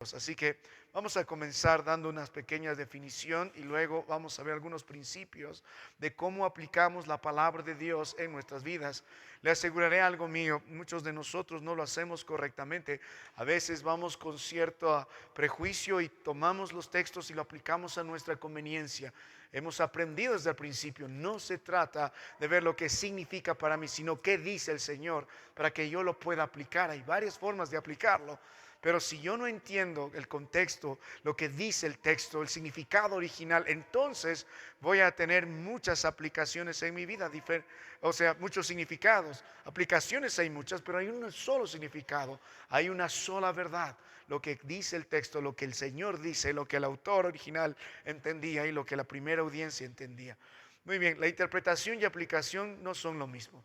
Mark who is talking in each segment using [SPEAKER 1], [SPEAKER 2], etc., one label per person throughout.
[SPEAKER 1] Así que vamos a comenzar dando unas pequeñas definición y luego vamos a ver algunos principios de cómo aplicamos la palabra de Dios en nuestras vidas. Le aseguraré algo mío, muchos de nosotros no lo hacemos correctamente. A veces vamos con cierto prejuicio y tomamos los textos y lo aplicamos a nuestra conveniencia. Hemos aprendido desde el principio, no se trata de ver lo que significa para mí, sino qué dice el Señor para que yo lo pueda aplicar. Hay varias formas de aplicarlo. Pero si yo no entiendo el contexto, lo que dice el texto, el significado original, entonces voy a tener muchas aplicaciones en mi vida, o sea, muchos significados. Aplicaciones hay muchas, pero hay un solo significado, hay una sola verdad. Lo que dice el texto, lo que el Señor dice, lo que el autor original entendía y lo que la primera audiencia entendía. Muy bien, la interpretación y aplicación no son lo mismo.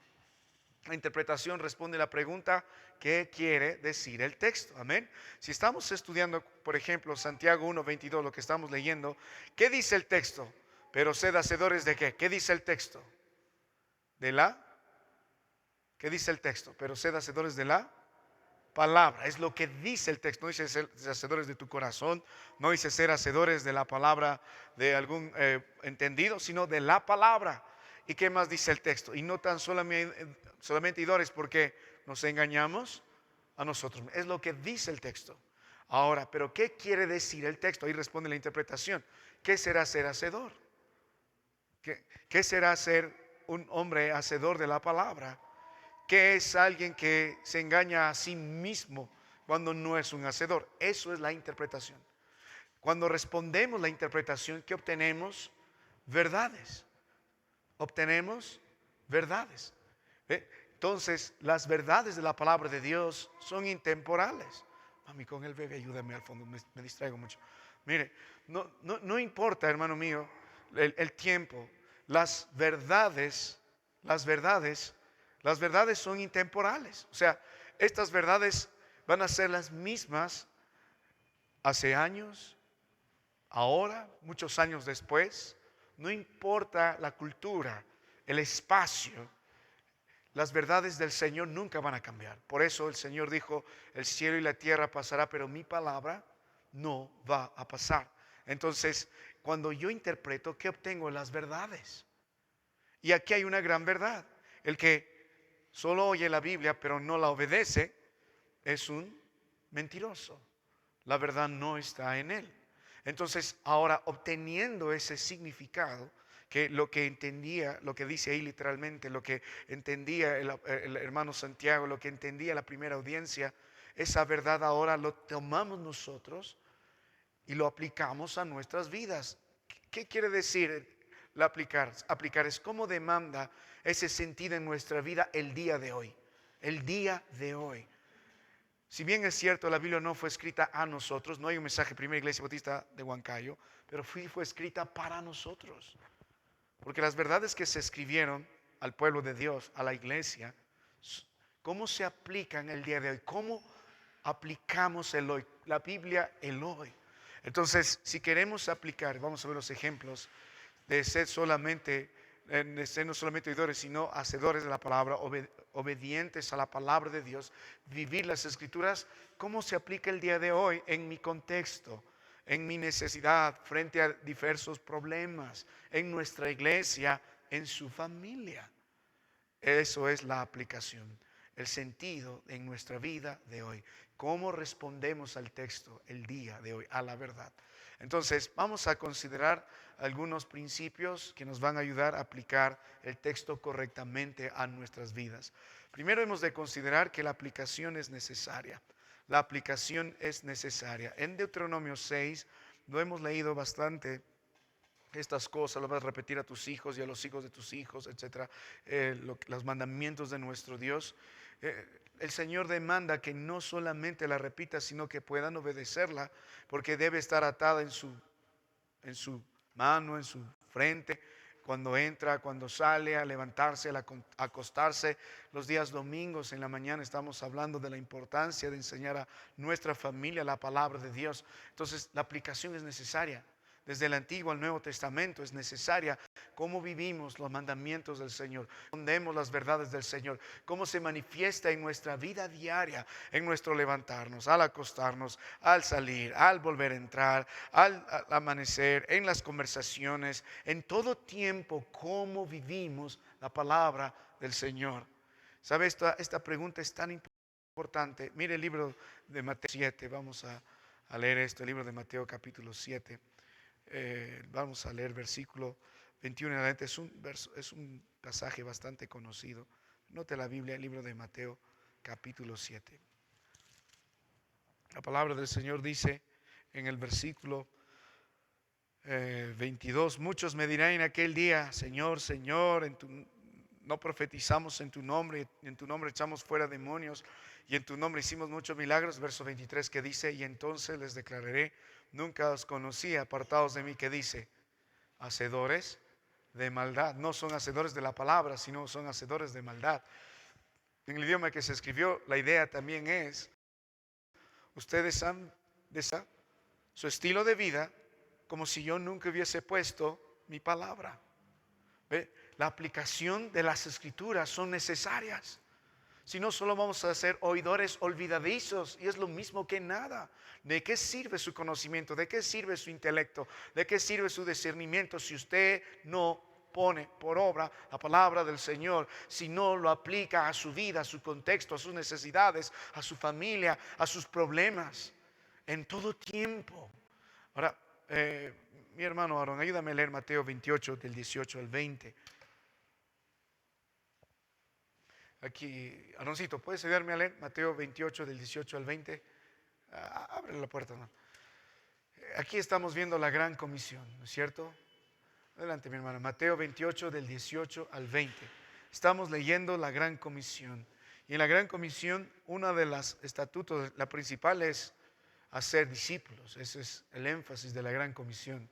[SPEAKER 1] La interpretación responde a la pregunta: ¿qué quiere decir el texto? Amén. Si estamos estudiando, por ejemplo, Santiago 1:22, lo que estamos leyendo, ¿qué dice el texto? Pero sed hacedores de qué. ¿Qué dice el texto? De la. ¿Qué dice el texto? Pero sed hacedores de la palabra. Es lo que dice el texto. No dice ser hacedores de tu corazón, no dice ser hacedores de la palabra de algún entendido, sino de la palabra. ¿Y qué más dice el texto? Y no tan solamente oidores, porque nos engañamos a nosotros. Es lo que dice el texto. Ahora, pero ¿qué quiere decir el texto? Ahí responde la interpretación. ¿Qué será ser hacedor? ¿Qué será ser un hombre hacedor de la palabra? ¿Qué es alguien que se engaña a sí mismo cuando no es un hacedor? Eso es la interpretación. Cuando respondemos la interpretación, ¿qué obtenemos? Verdades. Obtenemos verdades. Entonces, las verdades de la palabra de Dios son intemporales. Mami, con el bebé, ayúdame al fondo, me distraigo mucho. Mire, no importa, hermano mío, el tiempo. Las verdades, las verdades, las verdades son intemporales. O sea, estas verdades van a ser las mismas hace años, ahora, muchos años después. No importa la cultura, el espacio, las verdades del Señor nunca van a cambiar. Por eso el Señor dijo: el cielo y la tierra pasará, pero mi palabra no va a pasar. Entonces, cuando yo interpreto, ¿qué obtengo? Las verdades. Y aquí hay una gran verdad. El que solo oye la Biblia pero no la obedece es un mentiroso. La verdad no está en él. Entonces, ahora, obteniendo ese significado, que lo que entendía, lo que dice ahí literalmente, lo que entendía el hermano Santiago, lo que entendía la primera audiencia, esa verdad ahora lo tomamos nosotros y lo aplicamos a nuestras vidas. ¿Qué quiere decir la aplicar? Aplicar es cómo demanda ese sentido en nuestra vida el día de hoy. El día de hoy. Si bien es cierto, la Biblia no fue escrita a nosotros, no hay un mensaje Primera Iglesia Bautista de Huancayo, pero fue escrita para nosotros. Porque las verdades que se escribieron al pueblo de Dios, a la iglesia, ¿cómo se aplican el día de hoy? ¿Cómo aplicamos el hoy? La Biblia, el hoy. Entonces, si queremos aplicar, vamos a ver los ejemplos de ser no solamente oidores, sino hacedores de la palabra, obedientes a la palabra de Dios, vivir las escrituras. ¿Cómo se aplica el día de hoy en mi contexto, en mi necesidad, frente a diversos problemas, en nuestra iglesia, en su familia? Eso es la aplicación, el sentido en nuestra vida de hoy. ¿Cómo respondemos al texto el día de hoy, a la verdad? Entonces, vamos a considerar algunos principios que nos van a ayudar a aplicar el texto correctamente a nuestras vidas. Primero hemos de considerar que la aplicación es necesaria. La aplicación es necesaria. En Deuteronomio 6 lo hemos leído bastante. Estas cosas las vas a repetir a tus hijos y a los hijos de tus hijos, etcétera. Los mandamientos de nuestro Dios. El Señor demanda que no solamente la repitas, sino que puedan obedecerla, porque debe estar atada en su mano, en su frente, cuando entra, cuando sale, a levantarse, a acostarse. Los días domingos en la mañana estamos hablando de la importancia de enseñar a nuestra familia la palabra de Dios. Entonces, la aplicación es necesaria. Desde el Antiguo al Nuevo Testamento es necesaria. cómo vivimos los mandamientos del Señor, respondemos las verdades del Señor, cómo se manifiesta en nuestra vida diaria, en nuestro levantarnos, al acostarnos, al salir, al volver a entrar, al amanecer, en las conversaciones, en todo tiempo, cómo vivimos la palabra del Señor. ¿Sabe? Esta pregunta es tan importante. Mire el libro de Mateo 7, vamos a leer esto, el libro de Mateo capítulo 7. Vamos a leer versículo 21 en adelante. Es un pasaje bastante conocido. Note la Biblia, el libro de Mateo capítulo 7. La palabra del Señor dice en el versículo 22, muchos me dirán en aquel día, Señor, Señor, no profetizamos en tu nombre, en tu nombre echamos fuera demonios y en tu nombre hicimos muchos milagros. Verso 23 que dice, y entonces les declararé, nunca os conocí, apartados de mí, que dice, hacedores de maldad. No son hacedores de la palabra, sino son hacedores de maldad. En el idioma que se escribió, la idea también es, ustedes han desarrollado su estilo de vida como si yo nunca hubiese puesto mi palabra. ¿Ve? La aplicación de las escrituras son necesarias. Si no, solo vamos a ser oidores olvidadizos y es lo mismo que nada. ¿De qué sirve su conocimiento? ¿De qué sirve su intelecto? ¿De qué sirve su discernimiento si usted no pone por obra la palabra del Señor? Si no lo aplica a su vida, a su contexto, a sus necesidades, a su familia, a sus problemas, en todo tiempo. Ahora, mi hermano Aaron, ayúdame a leer Mateo 28 del 18 al 20. Aquí, Aaroncito, ¿puedes ayudarme a leer Mateo 28 del 18 al 20? Abre la puerta, ¿no? Aquí estamos viendo la gran comisión, ¿no es cierto? Adelante, mi hermano. Mateo 28 del 18 al 20. Estamos leyendo la gran comisión. Y en la gran comisión, una de las estatutos, la principal es hacer discípulos. Ese es el énfasis de la gran comisión.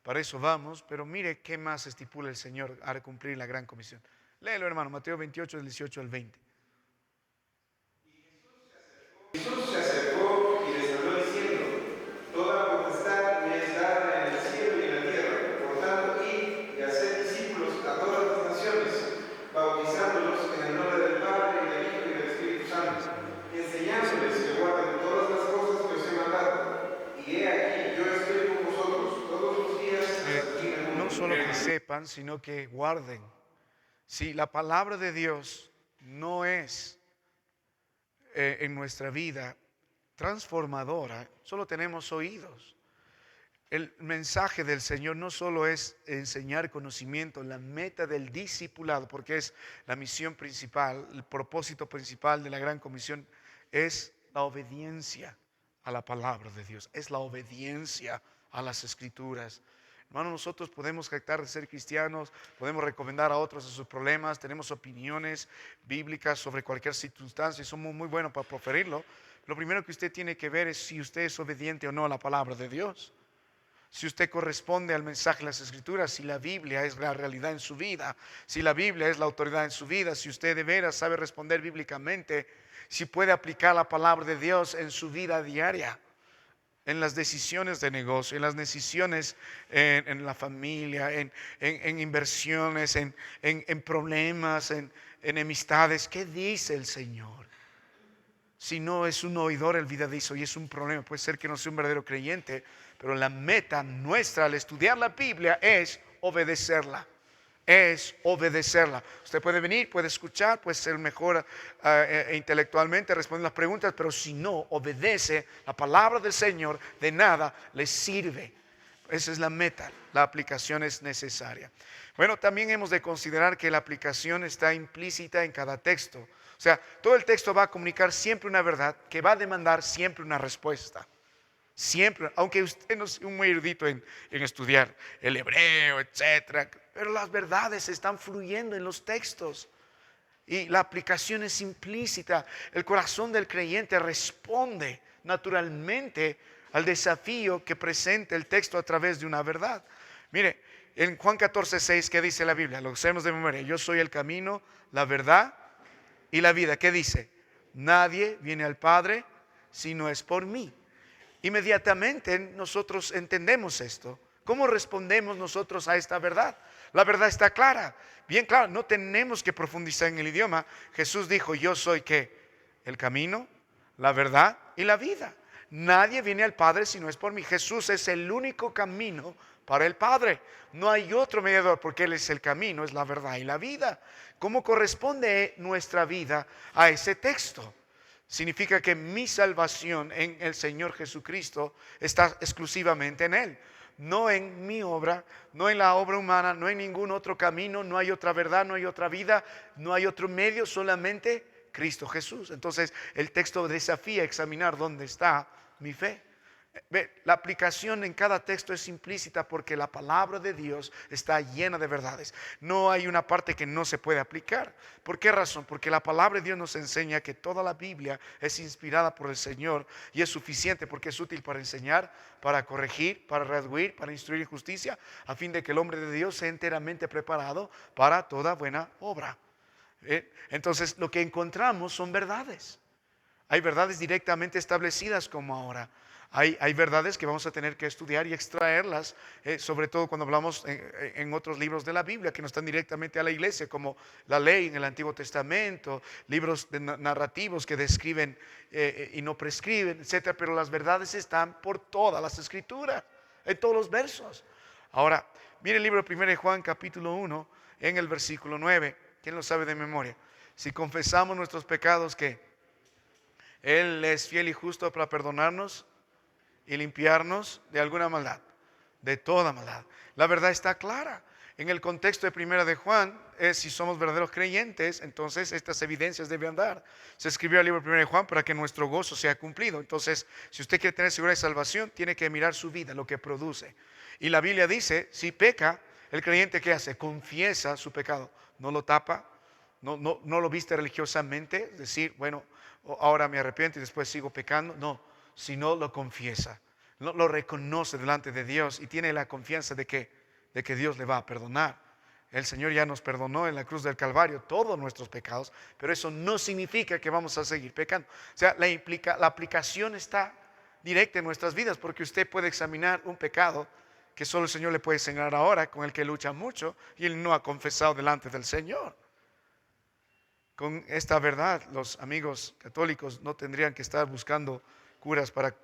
[SPEAKER 1] Para eso vamos, pero mire qué más estipula el Señor al cumplir la gran comisión. Léelo, hermano, Mateo 28 del 18 al 20.
[SPEAKER 2] Jesús se acercó y les habló diciendo, toda potestad me es dada en el cielo y en la tierra. Por tanto, id y haced discípulos a todas las naciones, bautizándolos en el nombre del Padre, y del Hijo y del Espíritu Santo, enseñándoles que guarden todas las cosas que os he mandado. Y he aquí, yo estoy con vosotros todos los días hasta el fin del mundo.
[SPEAKER 1] No solo que sepan, sino que guarden. Si la palabra de Dios no es en nuestra vida transformadora, solo tenemos oídos. El mensaje del Señor no solo es enseñar conocimiento, la meta del discipulado, porque es la misión principal, el propósito principal de la gran comisión, es la obediencia a la palabra de Dios, es la obediencia a las escrituras. Hermano, nosotros podemos jactar de ser cristianos, podemos recomendar a otros a sus problemas, tenemos opiniones bíblicas sobre cualquier circunstancia y somos muy buenos para proferirlo. Lo primero que usted tiene que ver es si usted es obediente o no a la palabra de Dios. Si usted corresponde al mensaje de las escrituras, si la Biblia es la realidad en su vida, si la Biblia es la autoridad en su vida, si usted de veras sabe responder bíblicamente, si puede aplicar la palabra de Dios en su vida diaria, en las decisiones de negocio, en las decisiones en la familia, en inversiones, en problemas, en enemistades. ¿Qué dice el Señor? Si no es un oidor olvidadizo y es un problema, puede ser que no sea un verdadero creyente, pero la meta nuestra al estudiar la Biblia es obedecerla. Es obedecerla. Usted puede venir, puede escuchar, puede ser mejor intelectualmente, responder las preguntas, pero si no obedece la palabra del Señor, de nada le sirve. Esa es la meta, la aplicación es necesaria. Bueno, también hemos de considerar que la aplicación está implícita en cada texto. O sea, todo el texto va a comunicar siempre una verdad que va a demandar siempre una respuesta. Siempre, aunque usted no sea muy erudito en estudiar el hebreo, etcétera, pero las verdades están fluyendo en los textos y la aplicación es implícita. El corazón del creyente responde naturalmente al desafío que presenta el texto a través de una verdad. Mire, en Juan 14:6, ¿qué dice la Biblia? Lo sabemos de memoria. Yo soy el camino, la verdad y la vida. ¿Qué dice? Nadie viene al Padre si no es por mí. Inmediatamente nosotros entendemos esto ¿Cómo respondemos nosotros a esta verdad? La verdad está clara, bien clara, no tenemos que profundizar en el idioma. Jesús dijo, yo soy ¿qué? El camino, la verdad y la vida. Nadie viene al Padre si no es por mí. Jesús es el único camino para el Padre. No hay otro mediador porque Él es el camino, es la verdad y la vida. ¿Cómo corresponde nuestra vida a ese texto? Significa que mi salvación en el Señor Jesucristo está exclusivamente en Él. No en mi obra, no en la obra humana, no en ningún otro camino, no hay otra verdad, no hay otra vida, no hay otro medio, solamente Cristo Jesús. Entonces el texto desafía a examinar dónde está mi fe. La aplicación en cada texto es implícita porque la palabra de Dios está llena de verdades. No hay una parte que no se puede aplicar. ¿Por qué razón? Porque la palabra de Dios nos enseña que toda la Biblia es inspirada por el Señor y es suficiente porque es útil para enseñar, para corregir, para redarguir, para instruir en justicia, a fin de que el hombre de Dios sea enteramente preparado para toda buena obra. Entonces lo que encontramos son verdades. Hay verdades directamente establecidas como ahora. Hay verdades que vamos a tener que estudiar y extraerlas, sobre todo cuando hablamos en otros libros de la Biblia que no están directamente a la iglesia, como la ley en el Antiguo Testamento, libros narrativos que describen y no prescriben, etcétera. Pero las verdades están por todas las escrituras, en todos los versos. Ahora, mire el libro de 1 de Juan, capítulo 1, en el versículo 9. ¿Quién lo sabe de memoria? Si confesamos nuestros pecados, ¿qué? Él es fiel y justo para perdonarnos y limpiarnos de alguna maldad, de toda maldad. La verdad está clara. En el contexto de Primera de Juan, si somos verdaderos creyentes, entonces estas evidencias deben andar. Se escribió el libro de Primera de Juan para que nuestro gozo sea cumplido. Entonces, si usted quiere tener seguridad de salvación, tiene que mirar su vida, lo que produce. Y la Biblia dice, si peca, el creyente ¿qué hace? Confiesa su pecado. No lo tapa, no lo viste religiosamente, es decir, bueno, ahora me arrepiento y después sigo pecando. No, sino lo confiesa, lo reconoce delante de Dios y tiene la confianza de que Dios le va a perdonar. El Señor ya nos perdonó en la cruz del Calvario todos nuestros pecados, pero eso no significa que vamos a seguir pecando. O sea, la aplicación está directa en nuestras vidas, porque usted puede examinar un pecado que solo el Señor le puede enseñar ahora, con el que lucha mucho y él no ha confesado delante del Señor. Con esta verdad, los amigos católicos no tendrían que estar buscando curas para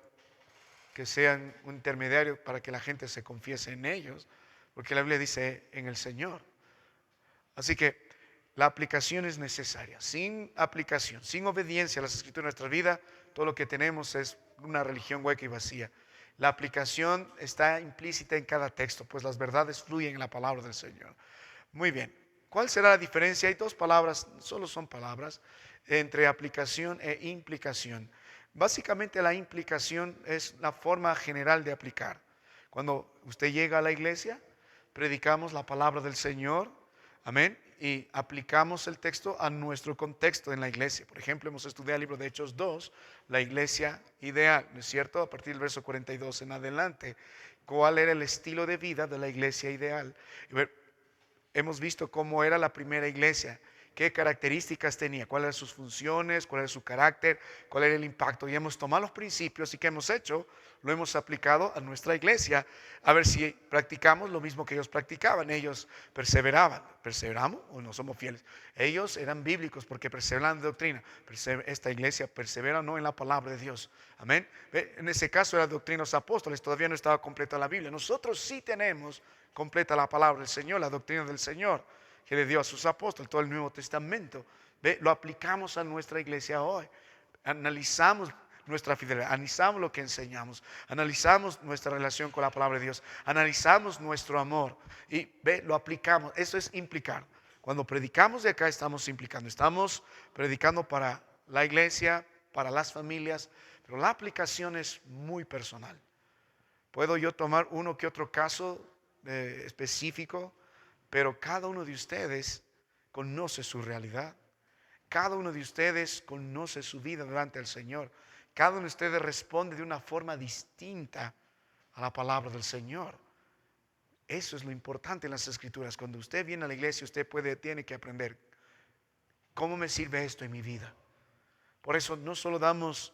[SPEAKER 1] que sean un intermediario para que la gente se confiese en ellos, porque la Biblia dice en el Señor. Así que la aplicación es necesaria. Sin aplicación, sin obediencia a las escrituras de nuestra vida, todo lo que tenemos es una religión hueca y vacía. La aplicación está implícita en cada texto, pues las verdades fluyen en la palabra del Señor. Muy bien, ¿cuál será la diferencia? Hay dos palabras, solo son palabras, entre aplicación e implicación. Básicamente la implicación es la forma general de aplicar. Cuando usted llega a la iglesia, predicamos la palabra del Señor, amén, y aplicamos el texto a nuestro contexto en la iglesia. Por ejemplo, hemos estudiado el libro de Hechos 2, la iglesia ideal, ¿no es cierto? A partir del verso 42 en adelante, ¿cuál era el estilo de vida de la iglesia ideal? Hemos visto cómo era la primera iglesia, qué características tenía, cuáles eran sus funciones, cuál era su carácter, cuál era el impacto. Y hemos tomado los principios y ¿qué hemos hecho? Lo hemos aplicado a nuestra iglesia, a ver si practicamos lo mismo que ellos practicaban. Ellos perseveraban. ¿Perseveramos o no somos fieles? Ellos eran bíblicos porque perseveraban de doctrina. Esta iglesia persevera no en la palabra de Dios. Amén. En ese caso era doctrina de los apóstoles, todavía no estaba completa la Biblia. Nosotros sí tenemos completa la palabra del Señor, la doctrina del Señor que le dio a sus apóstoles, todo el Nuevo Testamento. Lo aplicamos a nuestra iglesia hoy. Analizamos nuestra fidelidad, analizamos lo que enseñamos, analizamos nuestra relación con la palabra de Dios, analizamos nuestro amor y lo aplicamos. Eso es implicar. Cuando predicamos de acá estamos implicando, estamos predicando para la iglesia, para las familias, pero la aplicación es muy personal. Puedo yo tomar uno que otro caso específico, pero cada uno de ustedes conoce su realidad. Cada uno de ustedes conoce su vida delante del Señor. Cada uno de ustedes responde de una forma distinta a la palabra del Señor. Eso es lo importante en las Escrituras. Cuando usted viene a la iglesia, usted tiene que aprender cómo me sirve esto en mi vida. Por eso no solo damos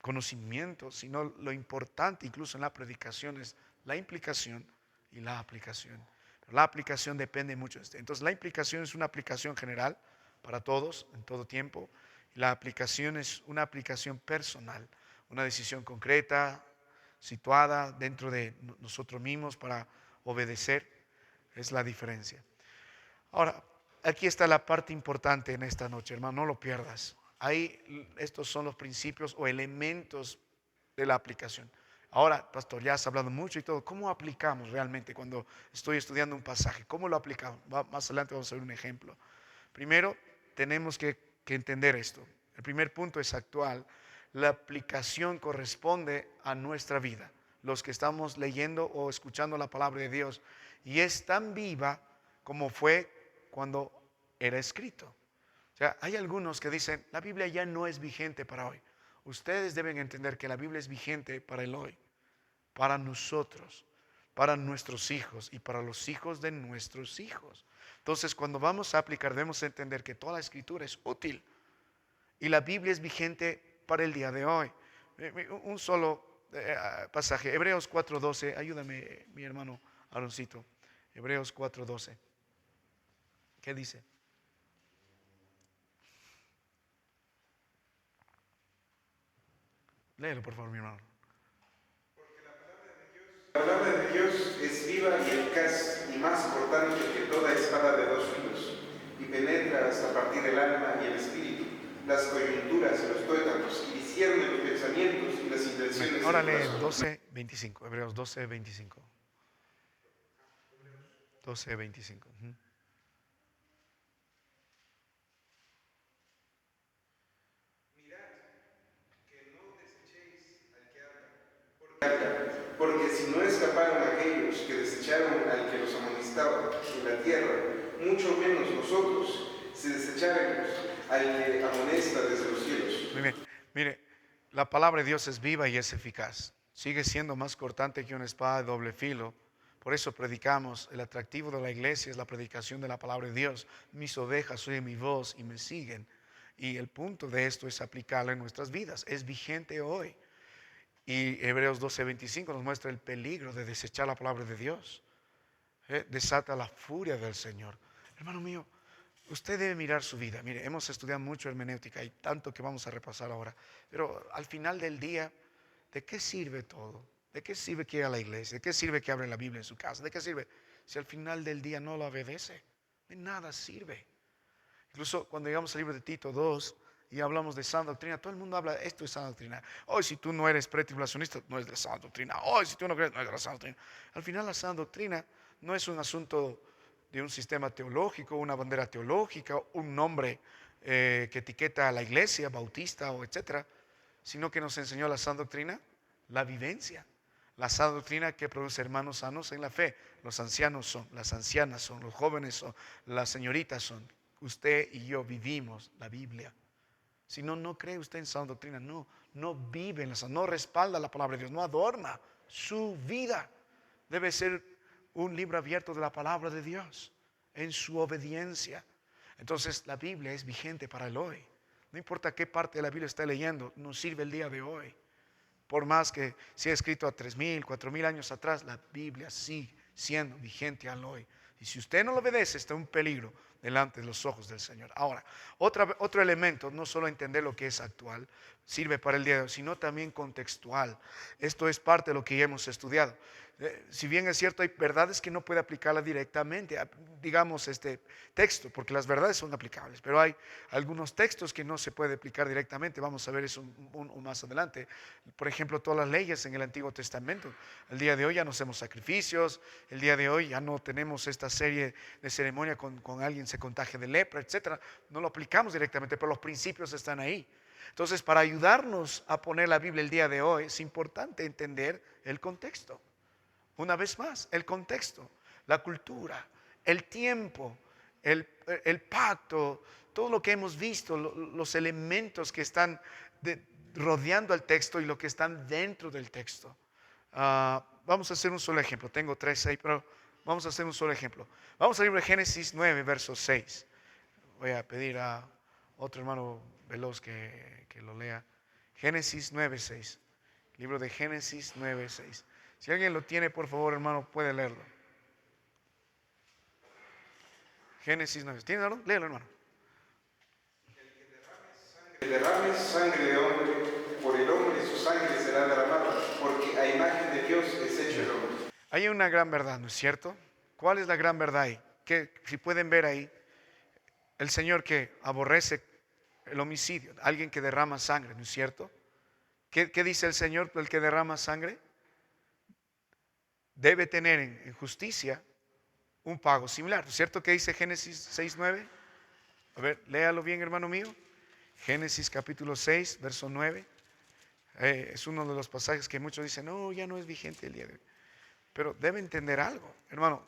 [SPEAKER 1] conocimiento, sino lo importante incluso en la predicación es la implicación y la aplicación. Pero la aplicación depende mucho de esto. Entonces la implicación es una aplicación general para todos, en todo tiempo. Y la aplicación es una aplicación personal, una decisión concreta, situada dentro de nosotros mismos para obedecer. Es la diferencia. Ahora, aquí está la parte importante en esta noche, hermano, no lo pierdas. Ahí estos son los principios o elementos de la aplicación. Ahora, pastor, ya has hablado mucho y todo. ¿Cómo aplicamos realmente cuando estoy estudiando un pasaje? ¿Cómo lo aplicamos? Más adelante vamos a ver un ejemplo. Primero, tenemos que entender esto. El primer punto es actual. La aplicación corresponde a nuestra vida. Los que estamos leyendo o escuchando la palabra de Dios. Y es tan viva como fue cuando era escrito. O sea, hay algunos que dicen, la Biblia ya no es vigente para hoy. Ustedes deben entender que la Biblia es vigente para el hoy, para nosotros, para nuestros hijos y para los hijos de nuestros hijos. Entonces, cuando vamos a aplicar, debemos entender que toda la escritura es útil y la Biblia es vigente para el día de hoy. Un solo pasaje, Hebreos 4:12, ayúdame mi hermano Aaroncito, Hebreos 4:12. ¿Qué dice? Léelo, por favor, mi hermano.
[SPEAKER 2] La palabra de Dios es viva y eficaz y más cortante que toda espada de dos filos, y penetra hasta partir el alma y el espíritu, las coyunturas y los tuétanos, y discierne los pensamientos y las intenciones
[SPEAKER 1] Ahora
[SPEAKER 2] del
[SPEAKER 1] lee
[SPEAKER 2] corazón.
[SPEAKER 1] 12:25, Hebreos 12:25. 12:25.
[SPEAKER 2] Porque si no escaparon aquellos que desecharon al que los amonestaba en la tierra, mucho menos nosotros, si desecháramos al que amonesta desde los cielos.
[SPEAKER 1] Muy bien. Mire, la palabra de Dios es viva y es eficaz. Sigue siendo más cortante que una espada de doble filo. Por eso predicamos. El atractivo de la iglesia es la predicación de la palabra de Dios. Mis ovejas oyen mi voz y me siguen. Y el punto de esto es aplicarlo en nuestras vidas. Es vigente hoy. Y Hebreos 12:25 nos muestra el peligro de desechar la palabra de Dios. Desata la furia del Señor. Hermano mío, usted debe mirar su vida. Mire, hemos estudiado mucho hermenéutica y tanto que vamos a repasar ahora. Pero al final del día, ¿de qué sirve todo? ¿De qué sirve que ir a la iglesia? ¿De qué sirve que abra la Biblia en su casa? ¿De qué sirve si al final del día no lo obedece? De nada sirve. Incluso cuando llegamos al libro de Tito 2 y hablamos de sana doctrina, todo el mundo habla, esto es sana doctrina. Hoy si tú no eres pretribulacionista, no es de la sana doctrina. Hoy si tú no crees, no es de la sana doctrina. Al final la sana doctrina no es un asunto de un sistema teológico, una bandera teológica, un nombre que etiqueta a la iglesia, bautista o etcétera, sino que nos enseñó la sana doctrina, la vivencia. La sana doctrina que produce hermanos sanos en la fe. Los ancianos son, las ancianas son, los jóvenes son, las señoritas son. Usted y yo vivimos la Biblia. Si no, no cree usted en sana doctrina, no vive en la sana, no respalda la palabra de Dios, no adorna su vida. Debe ser un libro abierto de la palabra de Dios en su obediencia. Entonces la Biblia es vigente para el hoy. No importa qué parte de la Biblia está leyendo, nos sirve el día de hoy. Por más que sea escrito a 3,000, 4,000 años atrás, la Biblia sigue siendo vigente al hoy. Y si usted no lo obedece, está en un peligro delante de los ojos del Señor. Ahora, otro elemento, no solo entender lo que es actual, sirve para el día de hoy, sino también contextual. Esto es parte de lo que ya hemos estudiado. Si bien es cierto, hay verdades que no puede aplicarla directamente, digamos este texto, porque las verdades son aplicables, pero hay algunos textos que no se puede aplicar directamente. Vamos a ver eso más adelante. Por ejemplo, todas las leyes en el Antiguo Testamento. El día de hoy ya no hacemos sacrificios, el día de hoy ya no tenemos esta serie de ceremonia con alguien se contagie de lepra, etcétera. No lo aplicamos directamente, pero los principios están ahí. Entonces, para ayudarnos a poner la Biblia el día de hoy, es importante entender el contexto. Una vez más, el contexto, la cultura, el tiempo, el pacto, todo lo que hemos visto, los elementos que están rodeando al texto y lo que están dentro del texto. Vamos a hacer un solo ejemplo. Tengo 3 ahí, pero vamos a hacer un solo ejemplo. Vamos a ir a Génesis 9, verso 6. Voy a pedir a otro hermano veloz que lo lea. Génesis 9:6. Libro de Génesis 9:6. Si alguien lo tiene, por favor, hermano, puede leerlo. Génesis 9. ¿Tiene algo? Léelo, hermano.
[SPEAKER 2] El derrame sangre de hombre, por el hombre su sangre será derramada, porque a imagen de Dios es hecho el hombre.
[SPEAKER 1] Hay una gran verdad, ¿no es cierto? ¿Cuál es la gran verdad ahí? Que si pueden ver ahí, el Señor que aborrece el homicidio, alguien que derrama sangre, ¿no es cierto? ¿Qué dice el Señor? El que derrama sangre debe tener en justicia un pago similar, ¿no es cierto? ¿Qué dice Génesis 6:9? A ver, léalo bien, hermano mío. Génesis capítulo 6, verso 9. Es uno de los pasajes que muchos dicen, no, ya no es vigente el día de hoy. Pero debe entender algo, hermano.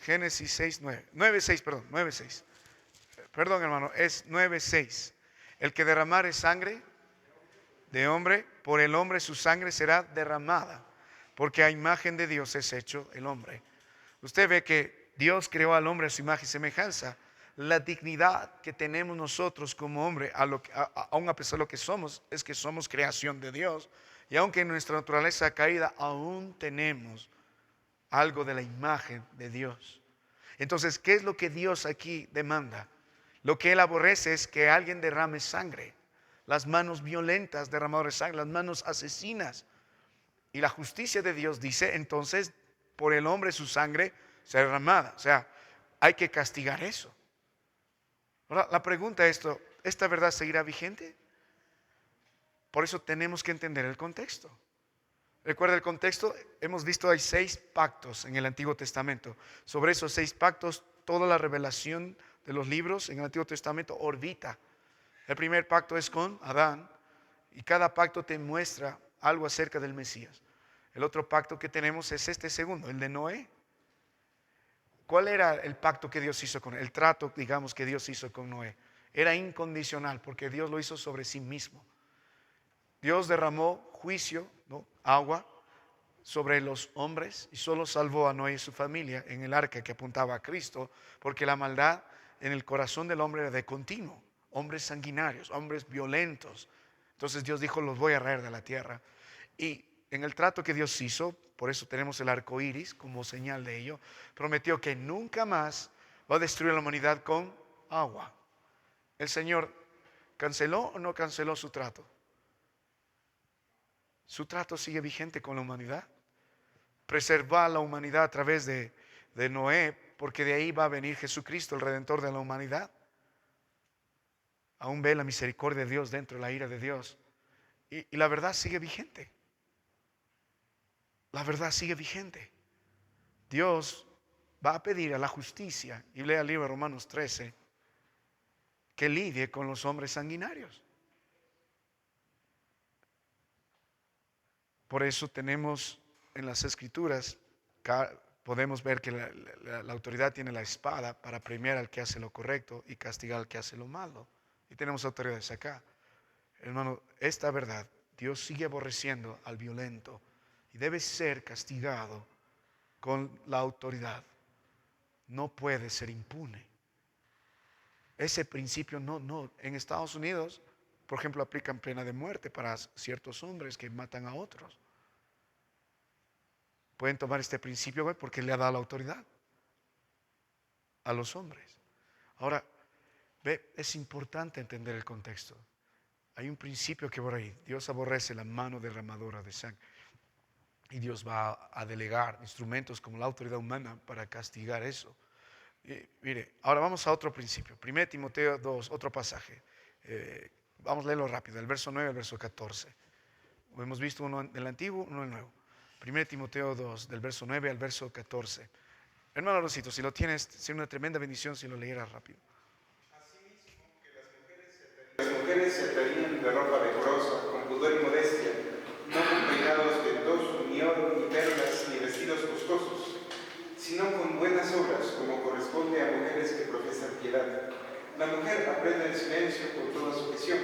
[SPEAKER 1] Génesis 6, 9. 9, 6, perdón, 9, 6. Perdón, hermano, es 9, 6. El que derramare sangre de hombre, por el hombre su sangre será derramada, porque a imagen de Dios es hecho el hombre. Usted ve que Dios creó al hombre a su imagen y semejanza. La dignidad que tenemos nosotros como hombre, aun a pesar de lo que somos, es que somos creación de Dios. Y aunque en nuestra naturaleza caída, aún tenemos algo de la imagen de Dios. Entonces, ¿qué es lo que Dios aquí demanda? Lo que Él aborrece es que alguien derrame sangre. Las manos violentas derramadoras de sangre, las manos asesinas. Y la justicia de Dios dice, entonces, por el hombre su sangre será derramada. O sea, hay que castigar eso. Ahora, la pregunta es, ¿esta verdad seguirá vigente? Por eso tenemos que entender el contexto. Recuerda el contexto, hemos visto hay 6 pactos en el Antiguo Testamento. Sobre esos 6 pactos, toda la revelación de los libros en el Antiguo Testamento orbita. El primer pacto es con Adán y cada pacto te muestra algo acerca del Mesías. El otro pacto que tenemos es este segundo, el de Noé. ¿Cuál era el pacto que Dios hizo con él? El trato, digamos, que Dios hizo con Noé. Era incondicional porque Dios lo hizo sobre sí mismo. Dios derramó juicio, ¿no? Agua sobre los hombres y solo salvó a Noé y su familia en el arca que apuntaba a Cristo, porque la maldad en el corazón del hombre era de continuo. Hombres sanguinarios, hombres violentos. Entonces Dios dijo, los voy a raer de la tierra. Y en el trato que Dios hizo, por eso tenemos el arco iris como señal de ello, prometió que nunca más va a destruir a la humanidad con agua. ¿El Señor canceló o no canceló su trato? Su trato sigue vigente con la humanidad. Preservar a la humanidad a través de Noé, porque de ahí va a venir Jesucristo, el Redentor de la humanidad. Aún ve la misericordia de Dios dentro de la ira de Dios. Y la verdad sigue vigente. La verdad sigue vigente. Dios va a pedir a la justicia, y lea el libro de Romanos 13, que lidie con los hombres sanguinarios. Por eso tenemos en las Escrituras, podemos ver que la autoridad tiene la espada para premiar al que hace lo correcto y castigar al que hace lo malo. Y tenemos autoridades acá. Hermano, esta verdad, Dios sigue aborreciendo al violento y debe ser castigado con la autoridad. No puede ser impune. Ese principio no. En Estados Unidos, por ejemplo, aplican pena de muerte para ciertos hombres que matan a otros. Pueden tomar este principio porque le ha dado la autoridad a los hombres. Ahora, ve, es importante entender el contexto. Hay un principio que por ahí, Dios aborrece la mano derramadora de sangre. Y Dios va a delegar instrumentos como la autoridad humana para castigar eso. Y, mire, ahora vamos a otro principio. 1 Timoteo 2, otro pasaje. Vamos a leerlo rápido, el verso 9 al verso 14. Hemos visto uno del antiguo, uno del nuevo. 1 Timoteo 2, del verso 9 al verso 14. Hermano Rosito, si lo tienes, sería una tremenda bendición si lo leyeras rápido.
[SPEAKER 2] Asimismo, que las mujeres se atarían de ropa decorosa, con pudor y modestia, no con peinados ventosos, ni oro, ni perlas, ni vestidos costosos, sino con buenas obras, como corresponde a mujeres que profesan piedad. La mujer aprende el silencio con toda sujeción,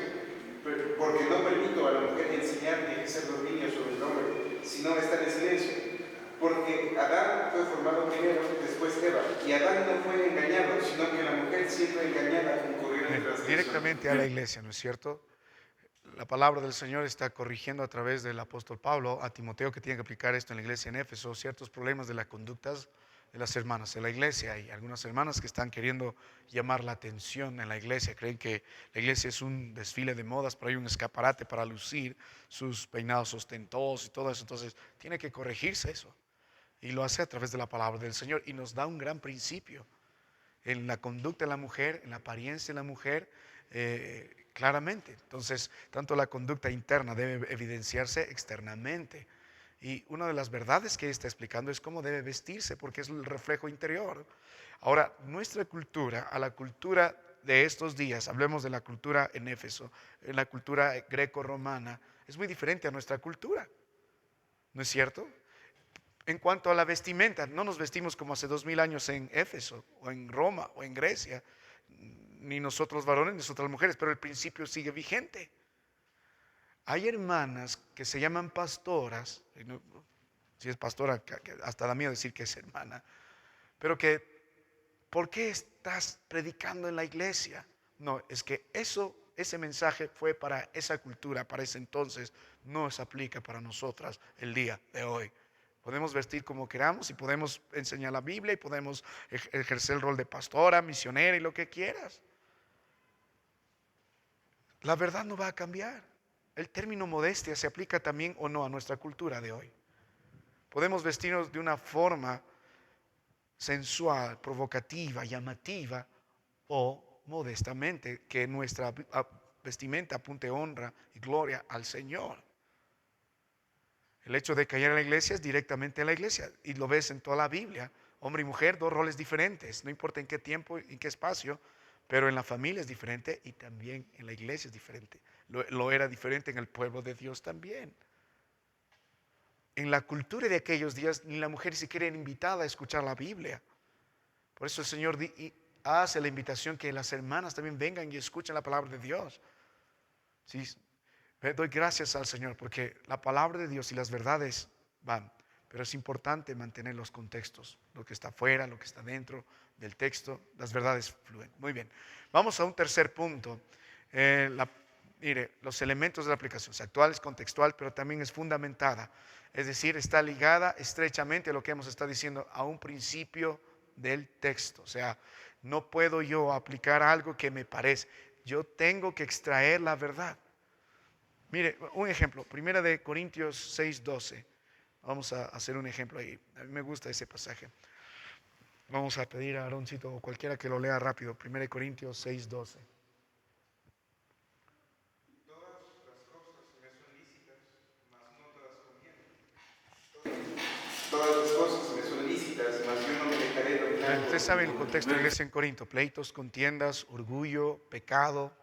[SPEAKER 2] porque no permito a la mujer enseñar ni ejercer dominio sobre el hombre, sino estar en silencio. Porque Adán fue formado primero, después Eva, y Adán no fue engañado, sino que la mujer siempre engañada incurrió en transgresión.
[SPEAKER 1] Directamente a la iglesia, ¿no es cierto? la palabra del Señor está corrigiendo a través del apóstol Pablo a Timoteo, que tiene que aplicar esto en la iglesia en Éfeso, ciertos problemas de las conductas de las hermanas en la iglesia. Hay algunas hermanas que están queriendo llamar la atención en la iglesia, creen que la iglesia es un desfile de modas, pero hay un escaparate para lucir sus peinados ostentosos y todo eso. Entonces tiene que corregirse eso, y lo hace a través de la palabra del Señor, y nos da un gran principio en la conducta de la mujer, en la apariencia de la mujer, claramente. Entonces, tanto la conducta interna debe evidenciarse externamente. Y una de las verdades que está explicando es cómo debe vestirse, porque es el reflejo interior. Ahora, nuestra cultura, a la cultura de estos días, hablemos de la cultura en Éfeso, en la cultura greco-romana, es muy diferente a nuestra cultura, ¿no es cierto? En cuanto a la vestimenta, no nos vestimos como hace 2000 años en Éfeso, o en Roma, o en Grecia, ni nosotros varones, ni nosotras mujeres, pero el principio sigue vigente. Hay hermanas que se llaman pastoras, si es pastora, hasta da miedo decir que es hermana, pero que, ¿por qué estás predicando en la iglesia? No, es que ese mensaje fue para esa cultura, para ese entonces, no se aplica para nosotras el día de hoy. Podemos vestir como queramos y podemos enseñar la Biblia y podemos ejercer el rol de pastora, misionera y lo que quieras. La verdad no va a cambiar. El término modestia se aplica también o no a nuestra cultura de hoy. Podemos vestirnos de una forma sensual, provocativa, llamativa, o modestamente, que nuestra vestimenta apunte honra y gloria al Señor. El hecho de caer en la iglesia es directamente en la iglesia, y lo ves en toda la Biblia. Hombre y mujer, dos roles diferentes, no importa en qué tiempo, en qué espacio, pero en la familia es diferente y también en la iglesia es diferente. Lo era diferente en el pueblo de Dios también. En la cultura de aquellos días, ni la mujer siquiera era invitada a escuchar la Biblia. Por eso el Señor hace la invitación que las hermanas también vengan y escuchen la palabra de Dios. Sí, doy gracias al Señor porque la palabra de Dios y las verdades van, pero es importante mantener los contextos, lo que está afuera, lo que está dentro del texto, las verdades fluyen. Muy bien, vamos a un tercer punto. Mire, los elementos de la aplicación, actual es contextual, pero también es fundamentada, es decir, está ligada estrechamente a lo que hemos estado diciendo, a un principio del texto. O sea, no puedo yo aplicar algo que me parece, yo tengo que extraer la verdad. Mire, un ejemplo, primera de Corintios 6:12. Vamos a hacer un ejemplo ahí. A mí me gusta ese pasaje. Vamos a pedir a Aaroncito o cualquiera que lo lea rápido. Primera de Corintios 6:12.
[SPEAKER 2] Todas las cosas me son lícitas, mas yo no me dejaré dominar.
[SPEAKER 1] Ustedes saben el contexto de la iglesia en Corinto: pleitos, contiendas, orgullo, pecado,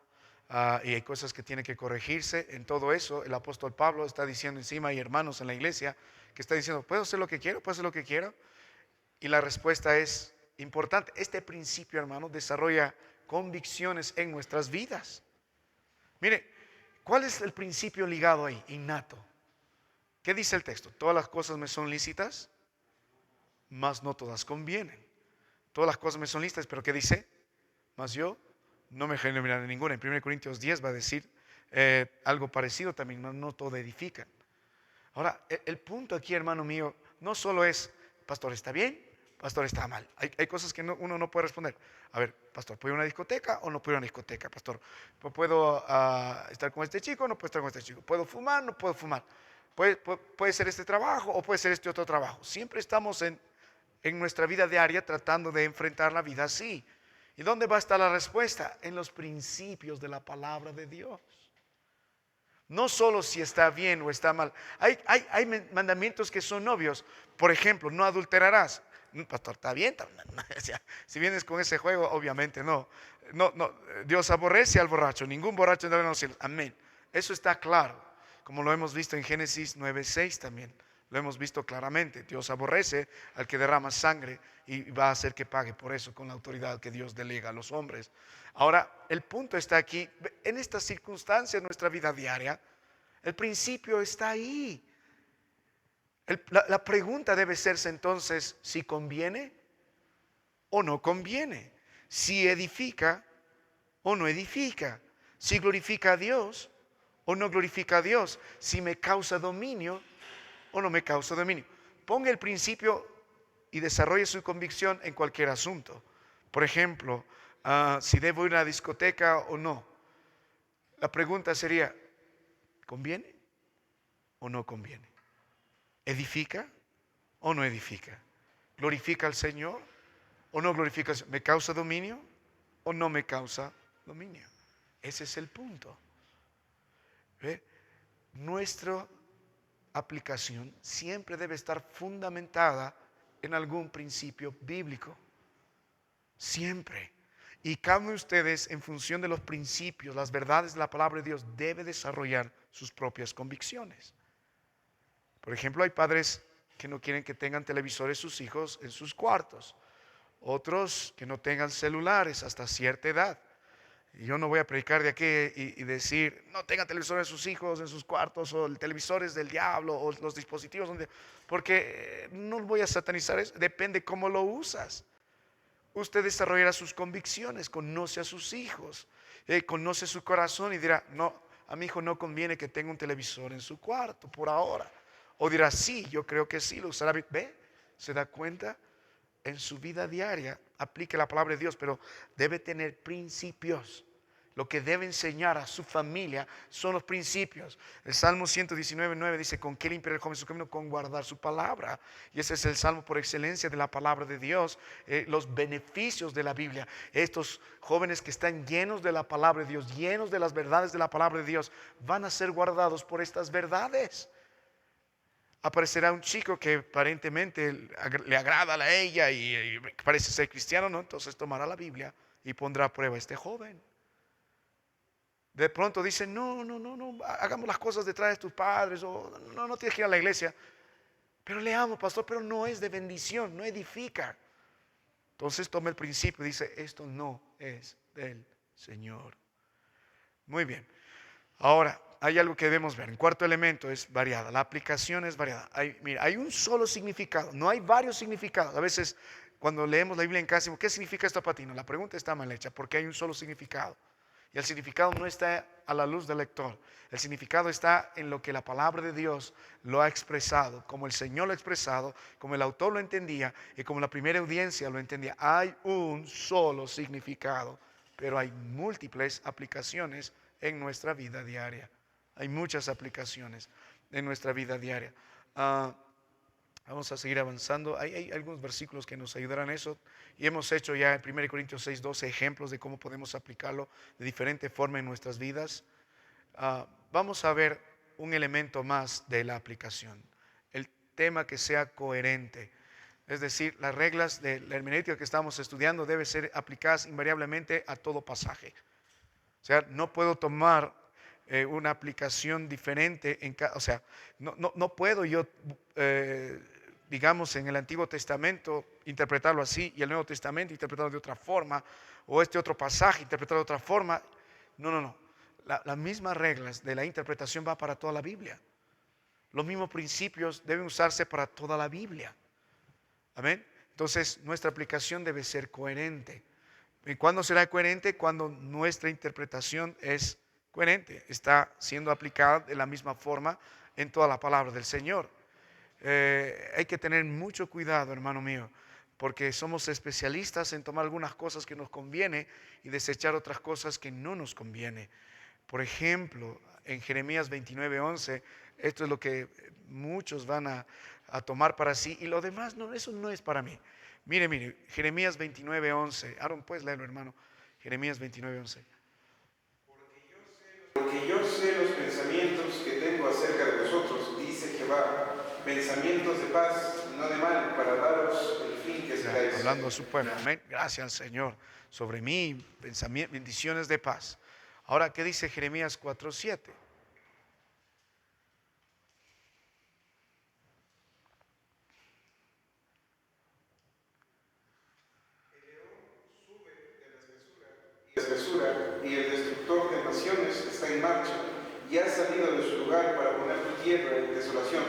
[SPEAKER 1] y hay cosas que tienen que corregirse. En todo eso el apóstol Pablo está diciendo, encima hay hermanos en la iglesia que están diciendo, ¿puedo hacer lo que quiero? ¿Puedo hacer lo que quiero? Y la respuesta es importante. Este principio, hermano, desarrolla convicciones en nuestras vidas. Mire, ¿cuál es el principio ligado ahí? Innato. ¿Qué dice el texto? Todas las cosas me son lícitas, mas no todas convienen. Todas las cosas me son lícitas, pero ¿qué dice? Mas yo no me dejaré dominar de ninguna. En 1 Corintios 10 va a decir algo parecido también, no todo edifica. Ahora, el punto aquí, hermano mío, no solo es, pastor, ¿está bien? Pastor, ¿está mal? Hay cosas que uno no puede responder. A ver, pastor, ¿puedo ir a una discoteca o no puedo ir a una discoteca? Pastor, ¿puedo estar con este chico o no puedo estar con este chico? ¿Puedo fumar o no puedo fumar? ¿Puede ser este trabajo o puede ser este otro trabajo? Siempre estamos en nuestra vida diaria tratando de enfrentar la vida así. ¿Y dónde va a estar la respuesta? En los principios de la palabra de Dios. No solo si está bien o está mal. Hay mandamientos que son obvios. Por ejemplo, no adulterarás. Pastor, ¿está bien? Si vienes con ese juego, obviamente no. Dios aborrece al borracho. Ningún borracho debe en los cielos. Amén. Eso está claro. Como lo hemos visto en Génesis 9:6 también. Lo hemos visto claramente. Dios aborrece al que derrama sangre y va a hacer que pague por eso con la autoridad que Dios delega a los hombres. Ahora, el punto está aquí. En estas circunstancias de nuestra vida diaria, el principio está ahí. La pregunta debe serse entonces si conviene o no conviene, si edifica o no edifica, si glorifica a Dios o no glorifica a Dios, si me causa dominio o no me causa dominio. Ponga el principio y desarrolle su convicción en cualquier asunto. Por ejemplo, si debo ir a la discoteca o no. La pregunta sería, ¿conviene o no conviene? ¿Edifica o no edifica? ¿Glorifica al Señor o no glorifica al Señor? ¿Me causa dominio o no me causa dominio? Ese es el punto. ¿Ve? Nuestra aplicación siempre debe estar fundamentada en algún principio bíblico. Siempre. Y cada uno de ustedes, en función de los principios, las verdades de la palabra de Dios, debe desarrollar sus propias convicciones. Por ejemplo, hay padres que no quieren que tengan televisores sus hijos en sus cuartos. Otros que no tengan celulares hasta cierta edad. Y yo no voy a predicar de aquí y decir, no tengan televisores sus hijos en sus cuartos, o el televisor es del diablo, o los dispositivos, porque no voy a satanizar eso, depende cómo lo usas. Usted desarrollará sus convicciones, conoce a sus hijos, conoce su corazón y dirá, no, a mi hijo no conviene que tenga un televisor en su cuarto por ahora. O dirá, sí, yo creo que sí, lo usará. ¿Ve? ¿Se da cuenta? En su vida diaria aplique la palabra de Dios, pero debe tener principios. Lo que debe enseñar a su familia son los principios. El Salmo 119:9 dice, ¿con qué limpiar el joven su camino? Con guardar su palabra. Y ese es el salmo por excelencia de la palabra de Dios. Los beneficios de la Biblia. Estos jóvenes que están llenos de la palabra de Dios, llenos de las verdades de la palabra de Dios, van a ser guardados por estas verdades. Aparecerá un chico que aparentemente le agrada a ella y parece ser cristiano, ¿no? Entonces tomará la Biblia y pondrá a prueba a este joven. De pronto dice, no, hagamos las cosas detrás de tus padres, o no tienes que ir a la iglesia. Pero le amo, pastor, pero no es de bendición, no edifica. Entonces toma el principio y dice, esto no es del Señor. Muy bien. Ahora, hay algo que debemos ver. El cuarto elemento es variada. La aplicación es variada. Hay un solo significado, no hay varios significados. A veces cuando leemos la Biblia en casa, ¿qué significa esto para ti? No, la pregunta está mal hecha porque hay un solo significado. Y el significado no está a la luz del lector. El significado está en lo que la palabra de Dios lo ha expresado, como el Señor lo ha expresado, como el autor lo entendía y como la primera audiencia lo entendía. Hay un solo significado, pero hay múltiples aplicaciones en nuestra vida diaria. Hay muchas aplicaciones en nuestra vida diaria. Vamos a seguir avanzando. Hay algunos versículos que nos ayudarán a eso. Y hemos hecho ya en 1 Corintios 6:12 ejemplos de cómo podemos aplicarlo de diferente forma en nuestras vidas. Vamos a ver un elemento más de la aplicación. El tema que sea coherente. Es decir, las reglas de la hermenéutica que estamos estudiando deben ser aplicadas invariablemente a todo pasaje. O sea, no puedo tomar una aplicación diferente. O sea, no puedo yo, digamos, en el Antiguo Testamento interpretarlo así y el Nuevo Testamento interpretarlo de otra forma, o este otro pasaje interpretarlo de otra forma. No. Las mismas reglas de la interpretación va para toda la Biblia. Los mismos principios deben usarse para toda la Biblia. Amén. Entonces, nuestra aplicación debe ser coherente. ¿Y cuándo será coherente? Cuando nuestra interpretación es coherente, está siendo aplicada de la misma forma en toda la palabra del Señor. Hay que tener mucho cuidado, hermano mío, porque somos especialistas en tomar algunas cosas que nos conviene y desechar otras cosas que no nos conviene. Por ejemplo, en Jeremías 29:11, esto es lo que muchos van a tomar para sí, y lo demás, no, eso no es para mí. Mire, Jeremías 29:11. Aaron, puedes leerlo, hermano. Jeremías 29:11.
[SPEAKER 2] Porque yo sé los pensamientos que tengo acerca de vosotros, dice Jehová, pensamientos de paz, no de mal, para daros el fin que esperáis.
[SPEAKER 1] Hablando a su pueblo. Amén. Gracias al Señor. Sobre mí, bendiciones de paz. Ahora, ¿qué dice Jeremías 4:7?
[SPEAKER 2] Espesura, y el destructor de naciones está en marcha, y ha salido de su lugar para poner tu tierra en desolación.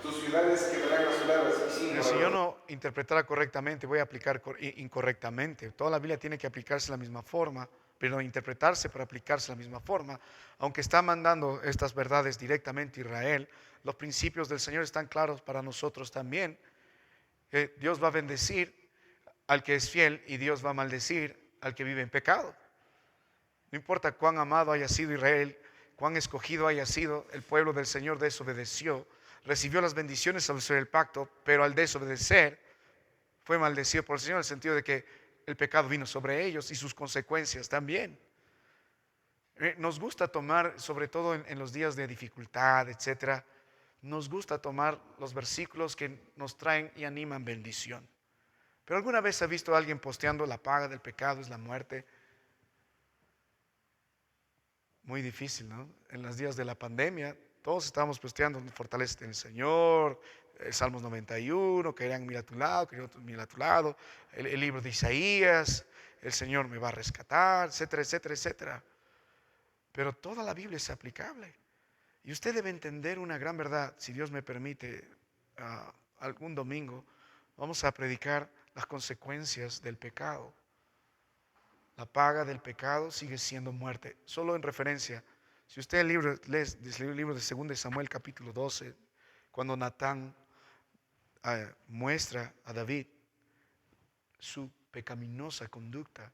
[SPEAKER 2] Tus ciudades quedarán asoladas y sin
[SPEAKER 1] Pero si yo
[SPEAKER 2] morador.
[SPEAKER 1] no interpretara correctamente, voy a aplicar incorrectamente. Toda la Biblia tiene que aplicarse de la misma forma pero interpretarse para aplicarse de la misma forma. Aunque está mandando estas verdades directamente a Israel, los principios del Señor están claros para nosotros también. Dios va a bendecir al que es fiel y Dios va a maldecir al que vive en pecado. No importa cuán amado haya sido Israel, cuán escogido haya sido, el pueblo del Señor desobedeció, recibió las bendiciones al ser el pacto, pero al desobedecer fue maldecido por el Señor, en el sentido de que el pecado vino sobre ellos y sus consecuencias también. Nos gusta tomar, sobre todo en los días de dificultad, etcétera, nos gusta tomar los versículos que nos traen y animan bendición. Pero ¿alguna vez ha visto a alguien posteando la paga del pecado es la muerte? Muy difícil, ¿no? En los días de la pandemia, todos estábamos posteando, fortalecete en el Señor, Salmos 91, que irán mira a tu lado, que otros mira a tu lado, el libro de Isaías, el Señor me va a rescatar, etcétera, etcétera, etcétera. Pero toda la Biblia es aplicable. Y usted debe entender una gran verdad. Si Dios me permite, algún domingo vamos a predicar las consecuencias del pecado. La paga del pecado sigue siendo muerte. Solo en referencia, si usted lee el libro de 2 Samuel capítulo 12, cuando Natán muestra a David su pecaminosa conducta,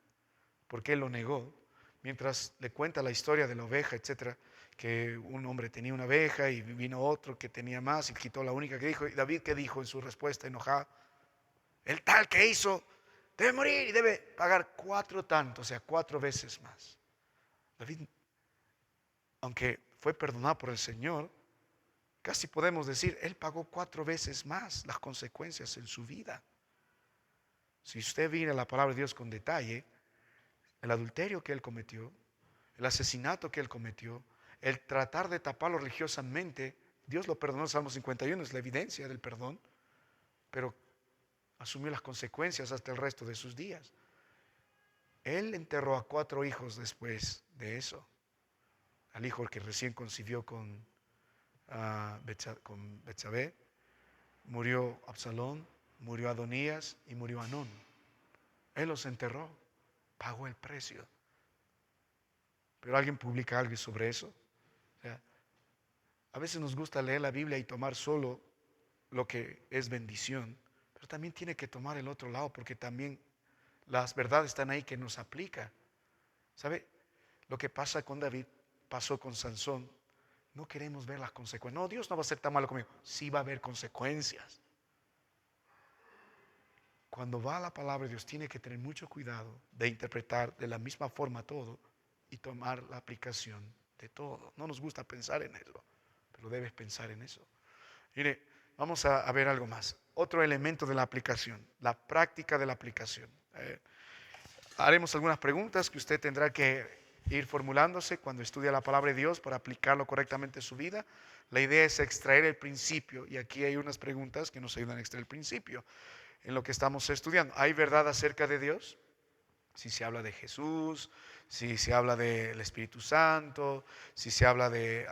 [SPEAKER 1] porque él lo negó, mientras le cuenta la historia de la oveja, etcétera, que un hombre tenía una oveja y vino otro que tenía más y quitó la única que dijo. Y David, ¿qué dijo en su respuesta enojada? El tal que hizo debe morir y debe pagar 4 tantos, o sea, 4 veces más. David, aunque fue perdonado por el Señor, casi podemos decir, él pagó 4 veces más las consecuencias en su vida. Si usted mira la palabra de Dios con detalle, el adulterio que él cometió, el asesinato que él cometió, el tratar de taparlo religiosamente, Dios lo perdonó en Salmo 51, es la evidencia del perdón, pero asumió las consecuencias hasta el resto de sus días. Él enterró a 4 hijos después de eso. Al hijo que recién concibió con Betsabé, murió Absalón, murió Adonías y murió Anón. Él los enterró, pagó el precio. Pero alguien publica algo sobre eso. O sea, a veces nos gusta leer la Biblia y tomar solo lo que es bendición, pero también tiene que tomar el otro lado, porque también las verdades están ahí que nos aplica. ¿Sabe? Lo que pasa con David pasó con Sansón. No queremos ver las consecuencias. No, Dios no va a ser tan malo conmigo. Sí va a haber consecuencias. Cuando va a la palabra de Dios, tiene que tener mucho cuidado de interpretar de la misma forma todo y tomar la aplicación de todo. No nos gusta pensar en eso, pero debes pensar en eso. Mire, vamos a ver algo más. Otro elemento de la aplicación, la práctica de la aplicación. Haremos algunas preguntas que usted tendrá que ir formulándose cuando estudia la palabra de Dios para aplicarlo correctamente en su vida. La idea es extraer el principio, y aquí hay unas preguntas que nos ayudan a extraer el principio en lo que estamos estudiando. ¿Hay verdad acerca de Dios? Si se habla de Jesús, si se habla del Espíritu Santo, si se habla de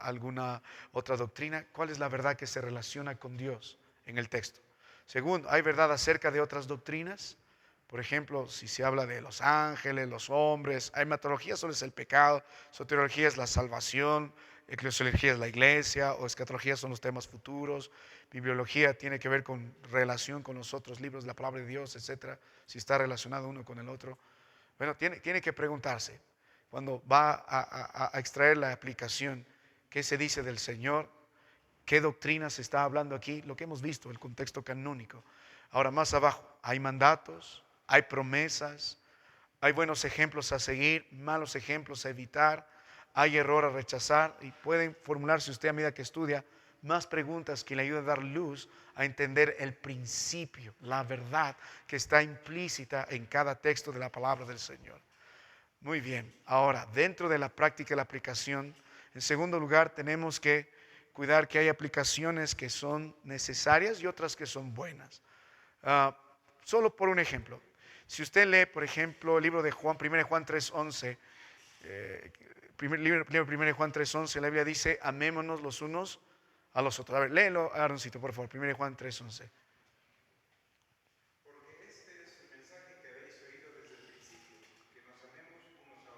[SPEAKER 1] alguna otra doctrina, ¿cuál es la verdad que se relaciona con Dios en el texto? Segundo, ¿hay verdad acerca de otras doctrinas? Por ejemplo, si se habla de los ángeles, los hombres, hay metodología solo es el pecado, soteriología es la salvación, eclesiología es la iglesia, o escatología son los temas futuros, bibliología tiene que ver con relación con los otros libros de la palabra de Dios, etcétera, si está relacionado uno con el otro. Bueno, tiene que preguntarse, cuando va a extraer la aplicación, ¿qué se dice del Señor? ¿Qué doctrina se está hablando aquí? Lo que hemos visto, el contexto canónico. Ahora, más abajo, hay mandatos, hay promesas, hay buenos ejemplos a seguir, malos ejemplos a evitar, hay error a rechazar, y pueden formularse usted a medida que estudia más preguntas que le ayuden a dar luz a entender el principio, la verdad que está implícita en cada texto de la palabra del Señor. Muy bien, ahora dentro de la práctica y la aplicación, en segundo lugar tenemos que cuidar que hay aplicaciones que son necesarias y otras que son buenas. Solo por un ejemplo, si usted lee, por ejemplo, el libro de Juan, 1 Juan 3:11, libro 1 Juan 3:11, la Biblia dice, amémonos los unos a los otros. A ver, léelo, Aaroncito, por favor, 1 Juan 3:11.
[SPEAKER 2] Porque este es el mensaje que habéis oído desde el principio, que nos amemos unos a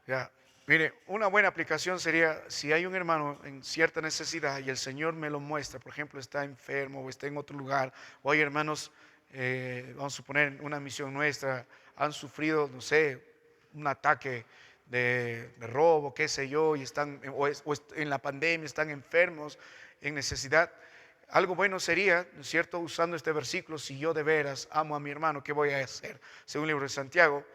[SPEAKER 1] Ya. Mire, una buena aplicación sería si hay un hermano en cierta necesidad y el Señor me lo muestra, por ejemplo, está enfermo o está en otro lugar, o hay hermanos, vamos a suponer, en una misión nuestra, han sufrido, no sé, un ataque de robo, qué sé yo, y están, en la pandemia, están enfermos, en necesidad. Algo bueno sería, ¿no es cierto?, usando este versículo, si yo de veras amo a mi hermano, ¿qué voy a hacer? Según el libro de Santiago,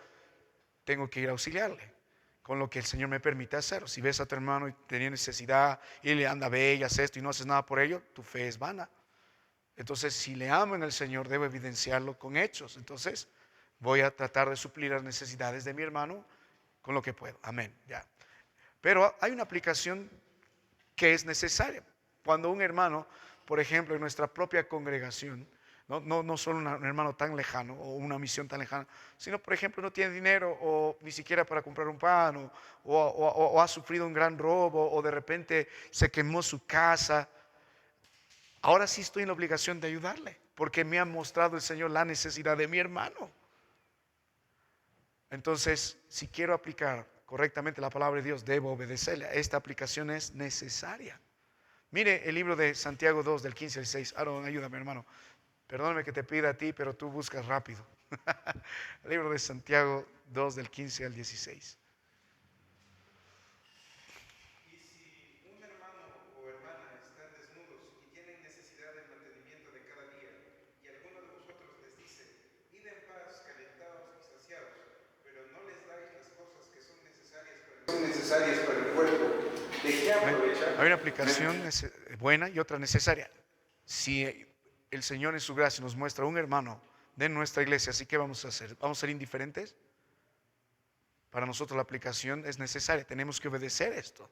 [SPEAKER 1] tengo que ir a auxiliarle con lo que el Señor me permite hacer. Si ves a tu hermano y tenía necesidad y le anda ve y hace esto y no haces nada por ello, tu fe es vana. Entonces, si le amo en el Señor, debo evidenciarlo con hechos. Entonces, voy a tratar de suplir las necesidades de mi hermano con lo que puedo. Amén. Ya. Pero hay una aplicación que es necesaria. Cuando un hermano, por ejemplo, en nuestra propia congregación, no solo un hermano tan lejano o una misión tan lejana, sino, por ejemplo, no tiene dinero o ni siquiera para comprar un pan o ha sufrido un gran robo o de repente se quemó su casa. Ahora sí estoy en la obligación de ayudarle porque me ha mostrado el Señor la necesidad de mi hermano. Entonces, si quiero aplicar correctamente la palabra de Dios, debo obedecerle. Esta aplicación es necesaria. Mire el libro de Santiago 2, del 15 al 6. Aaron, ayúdame, hermano. Perdóname que te pida a ti, pero tú buscas rápido. El libro de Santiago 2, del 15 al 16.
[SPEAKER 2] Y si un hermano o hermana están desnudos y tienen necesidad del mantenimiento de cada día, y alguno de vosotros les dice, id en paz, calentados y saciados, pero no les dais las cosas que son necesarias para el cuerpo, ¿de qué aprovecha?
[SPEAKER 1] Hay una aplicación buena y otra necesaria. Si el Señor en su gracia nos muestra un hermano de nuestra iglesia, así que vamos a hacer, vamos a ser indiferentes. Para nosotros la aplicación es necesaria, tenemos que obedecer esto.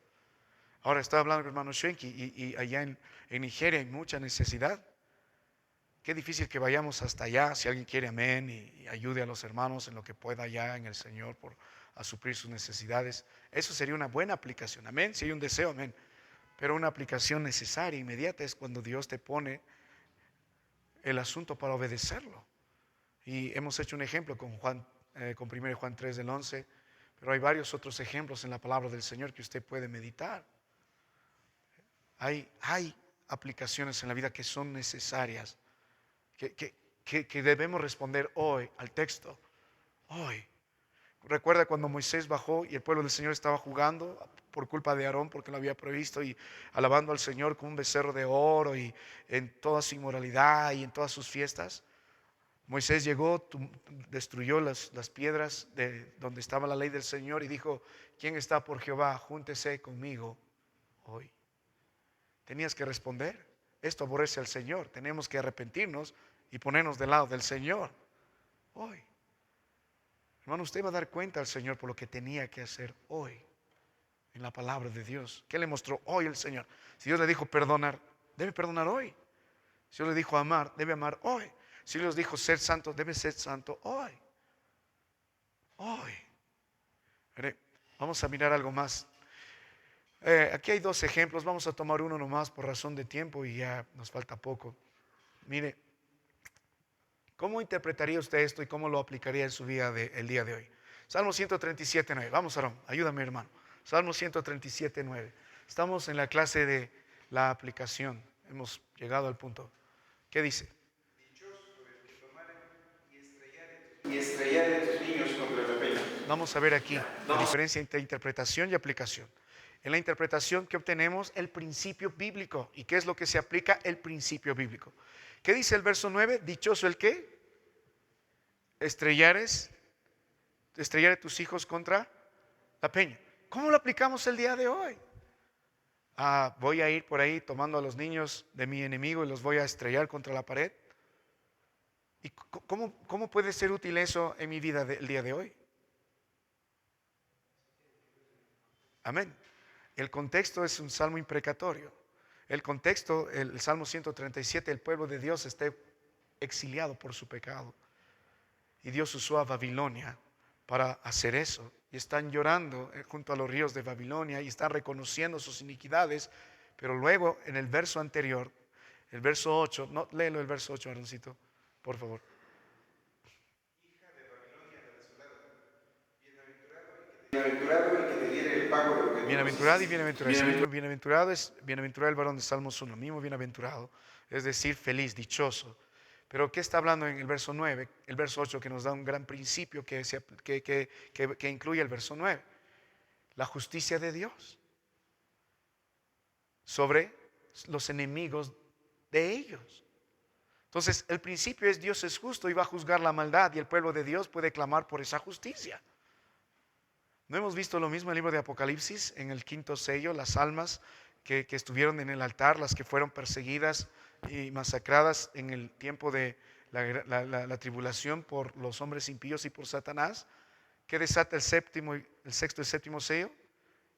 [SPEAKER 1] Ahora estaba hablando con el hermano Shenki y allá en Nigeria hay mucha necesidad. Qué difícil que vayamos hasta allá, si alguien quiere, amén, y ayude a los hermanos en lo que pueda allá en el Señor a suplir sus necesidades. Eso sería una buena aplicación, amén, si hay un deseo, amén. Pero una aplicación necesaria, inmediata, es cuando Dios te pone el asunto para obedecerlo. Y hemos hecho un ejemplo con Juan, con 1 Juan 3 del 11, pero hay varios otros ejemplos en la palabra del Señor que usted puede meditar. Hay aplicaciones en la vida que son necesarias, que debemos responder hoy al texto. Hoy. Recuerda cuando Moisés bajó y el pueblo del Señor estaba jugando por culpa de Aarón porque lo había previsto y alabando al Señor con un becerro de oro y en toda su inmoralidad y en todas sus fiestas. Moisés llegó, destruyó las piedras de donde estaba la ley del Señor y dijo, ¿quién está por Jehová? Júntese conmigo hoy. Tenías que responder, esto aborrece al Señor, tenemos que arrepentirnos y ponernos del lado del Señor hoy. Hermano, usted va a dar cuenta al Señor por lo que tenía que hacer hoy en la palabra de Dios. ¿Qué le mostró hoy el Señor? Si Dios le dijo perdonar, debe perdonar hoy. Si Dios le dijo amar, debe amar hoy. Si Dios dijo ser santo, debe ser santo hoy. Hoy. Vamos a mirar algo más. Aquí hay dos ejemplos. Vamos a tomar uno nomás por razón de tiempo y ya nos falta poco. Mire, ¿cómo interpretaría usted esto y cómo lo aplicaría en su vida el día de hoy? Salmo 137, 9. Vamos, Aarón, ayúdame, hermano. Salmo 137, 9. Estamos en la clase de la aplicación. Hemos llegado al punto. ¿Qué dice?
[SPEAKER 2] Dichoso el que tomare y estrellare tus niños contra la peña.
[SPEAKER 1] Vamos a ver aquí la diferencia entre interpretación y aplicación. En la interpretación que obtenemos el principio bíblico. ¿Y qué es lo que se aplica? El principio bíblico. ¿Qué dice el verso 9? Dichoso el que estrellare tus hijos contra la peña. ¿Cómo lo aplicamos el día de hoy? Voy a ir por ahí tomando a los niños de mi enemigo y los voy a estrellar contra la pared. ¿Y cómo puede ser útil eso en mi vida el día de hoy? Amén. El contexto es un salmo imprecatorio. El contexto, el Salmo 137, el pueblo de Dios está exiliado por su pecado. Y Dios usó a Babilonia para hacer eso. Y están llorando junto a los ríos de Babilonia y están reconociendo sus iniquidades. Pero luego en el verso anterior, el verso 8, no, léelo el verso 8, Aaroncito, por favor.
[SPEAKER 2] Hija de Babilonia la desolada, bienaventurado el que
[SPEAKER 1] Bienaventurado y bienaventurado. Ese mismo bienaventurado es bienaventurado el varón de Salmos 1, mismo bienaventurado, es decir, feliz, dichoso. Pero ¿qué está hablando en el verso 9? El verso 8 que nos da un gran principio que incluye el verso 9. La justicia de Dios sobre los enemigos de ellos. Entonces, el principio es Dios es justo y va a juzgar la maldad y el pueblo de Dios puede clamar por esa justicia. ¿No hemos visto lo mismo en el libro de Apocalipsis, en el quinto sello, las almas que estuvieron en el altar, las que fueron perseguidas y masacradas en el tiempo de la tribulación por los hombres impíos y por Satanás? ¿Qué desata el sexto y séptimo sello?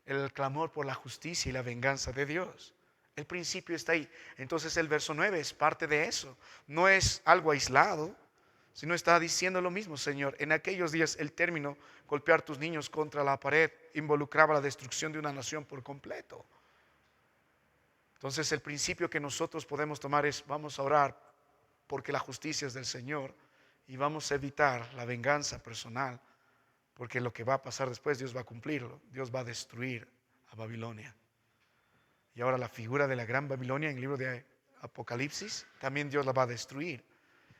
[SPEAKER 1] El clamor por la justicia y la venganza de Dios. El principio está ahí. Entonces el verso 9 es parte de eso. No es algo aislado, sino está diciendo lo mismo, Señor. En aquellos días el término golpear tus niños contra la pared involucraba la destrucción de una nación por completo. Entonces el principio que nosotros podemos tomar es: vamos a orar porque la justicia es del Señor y vamos a evitar la venganza personal, porque lo que va a pasar después Dios va a cumplirlo. Dios va a destruir a Babilonia. Y ahora la figura de la gran Babilonia en el libro de Apocalipsis, también Dios la va a destruir.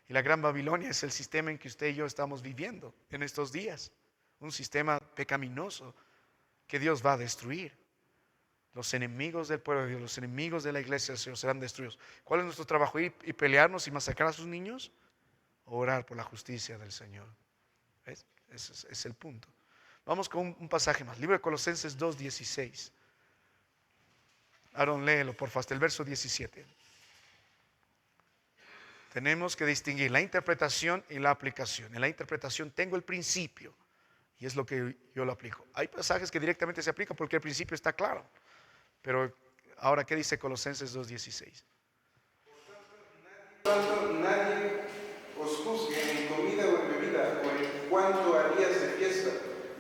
[SPEAKER 1] Y la gran Babilonia es el sistema en que usted y yo estamos viviendo en estos días. Un sistema pecaminoso que Dios va a destruir. Los enemigos del pueblo de Dios, los enemigos de la iglesia del Señor serán destruidos. ¿Cuál es nuestro trabajo? ¿Ir y pelearnos y masacrar a sus niños? Orar por la justicia del Señor. ¿Ves? Ese es el punto. Vamos con un pasaje más. Libro de Colosenses 2:16. Aaron, léelo por favor, hasta el verso 17. Tenemos que distinguir la interpretación y la aplicación. En la interpretación tengo el principio y es lo que yo lo aplico. Hay pasajes que directamente se aplican porque el principio está claro. Pero ahora, ¿qué dice Colosenses 2:16?
[SPEAKER 2] Por tanto, nadie os juzgue en comida o en bebida, o en cuanto a días de fiesta,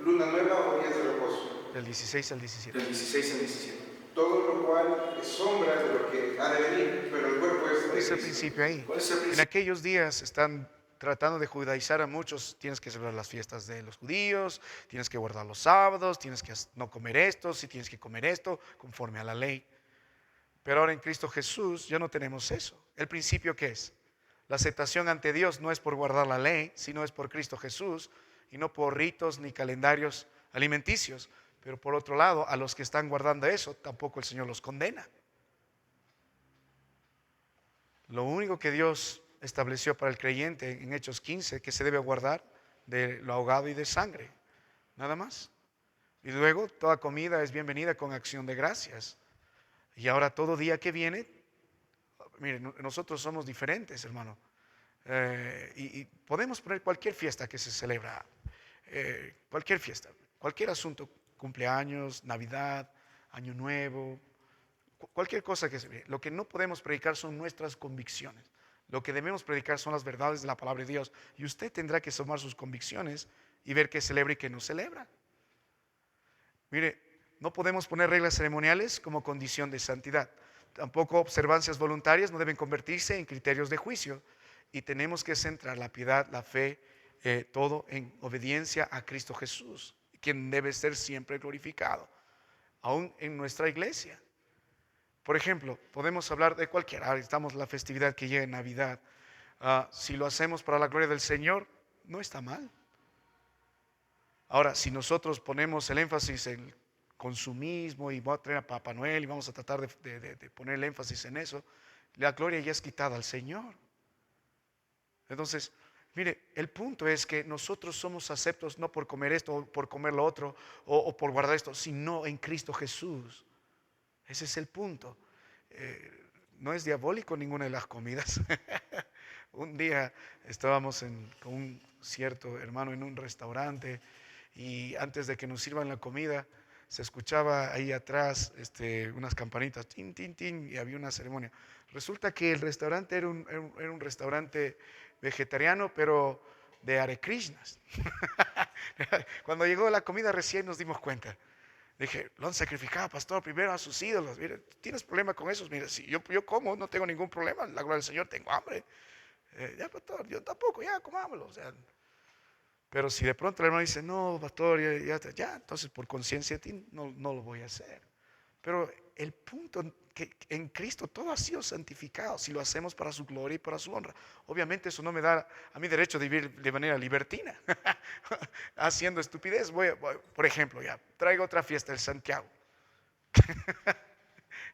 [SPEAKER 2] luna nueva o días de reposo.
[SPEAKER 1] Del 16 al 17.
[SPEAKER 2] Del 16 al 17. Todo lo cual es sombra de lo que ha de venir, pero el cuerpo es de
[SPEAKER 1] ¿Cuál es el
[SPEAKER 2] Cristo.
[SPEAKER 1] principio ahí?
[SPEAKER 2] ¿Cuál es el
[SPEAKER 1] En
[SPEAKER 2] principio?
[SPEAKER 1] aquellos días están tratando de judaizar a muchos. Tienes que celebrar las fiestas de los judíos, tienes que guardar los sábados, tienes que no comer esto, si tienes que comer esto, conforme a la ley. Pero ahora en Cristo Jesús ya no tenemos eso. ¿El principio qué es? La aceptación ante Dios no es por guardar la ley, sino es por Cristo Jesús y no por ritos ni calendarios alimenticios. Pero por otro lado, a los que están guardando eso, tampoco el Señor los condena. Lo único que Dios estableció para el creyente en Hechos 15, que se debe guardar de lo ahogado y de sangre, nada más. Y luego toda comida es bienvenida con acción de gracias. Y ahora todo día que viene, miren, nosotros somos diferentes, hermano. Y podemos poner cualquier fiesta que se celebra, cualquier fiesta, cualquier asunto, cumpleaños, Navidad, Año Nuevo, cualquier cosa que se ve. Lo que no podemos predicar son nuestras convicciones. Lo que debemos predicar son las verdades de la palabra de Dios. Y usted tendrá que tomar sus convicciones y ver qué celebra y qué no celebra. Mire, no podemos poner reglas ceremoniales como condición de santidad. Tampoco observancias voluntarias no deben convertirse en criterios de juicio. Y tenemos que centrar la piedad, la fe, todo en obediencia a Cristo Jesús, quien debe ser siempre glorificado, aún en nuestra iglesia. Por ejemplo, podemos hablar de cualquiera. Estamos en la festividad que llega en Navidad. Si lo hacemos para la gloria del Señor, no está mal. Ahora, si nosotros ponemos el énfasis en el consumismo y voy a traer a Papá Noel y vamos a tratar de poner el énfasis en eso, la gloria ya es quitada al Señor. Entonces, mire, el punto es que nosotros somos aceptos no por comer esto o por comer lo otro o por guardar esto, sino en Cristo Jesús. Ese es el punto. No es diabólico ninguna de las comidas. Un día estábamos con un cierto hermano en un restaurante y antes de que nos sirvan la comida se escuchaba ahí atrás unas campanitas, tin, tin, tin, y había una ceremonia. Resulta que el restaurante era un restaurante vegetariano, pero de Hare Krishnas. Cuando llegó la comida recién nos dimos cuenta. Dije, lo han sacrificado, pastor, primero a sus ídolos. Mire, ¿tienes problema con esos? Mire, si yo como, no tengo ningún problema. La gloria del Señor, tengo hambre. Ya, pastor, yo tampoco, ya, comámoslo. O sea, Pero si de pronto el hermano dice, no, pastor, ya, entonces por conciencia de ti no lo voy a hacer. Pero el punto que en Cristo todo ha sido santificado si lo hacemos para su gloria y para su honra. Obviamente eso no me da a mí derecho de vivir de manera libertina, haciendo estupidez. Por ejemplo, ya traigo otra fiesta, el Santiago.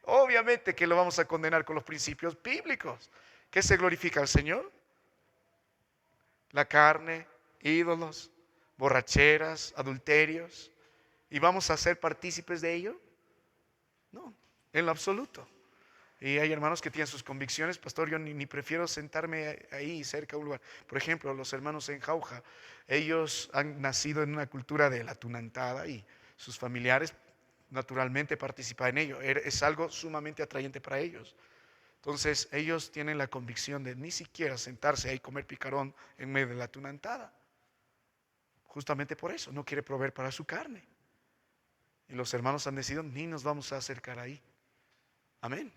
[SPEAKER 1] Obviamente que lo vamos a condenar con los principios bíblicos. ¿Qué se glorifica al Señor? La carne, ídolos, borracheras, adulterios. ¿Y vamos a ser partícipes de ello? No, en lo absoluto. Y hay hermanos que tienen sus convicciones, pastor, yo ni prefiero sentarme ahí cerca de un lugar. Por ejemplo, los hermanos en Jauja, ellos han nacido en una cultura de la tunantada y sus familiares naturalmente participan en ello. Es algo sumamente atrayente para ellos. Entonces ellos tienen la convicción de ni siquiera sentarse ahí y comer picarón en medio de la tunantada. Justamente por eso, no quiere proveer para su carne. Y los hermanos han decidido, ni nos vamos a acercar ahí. Amén.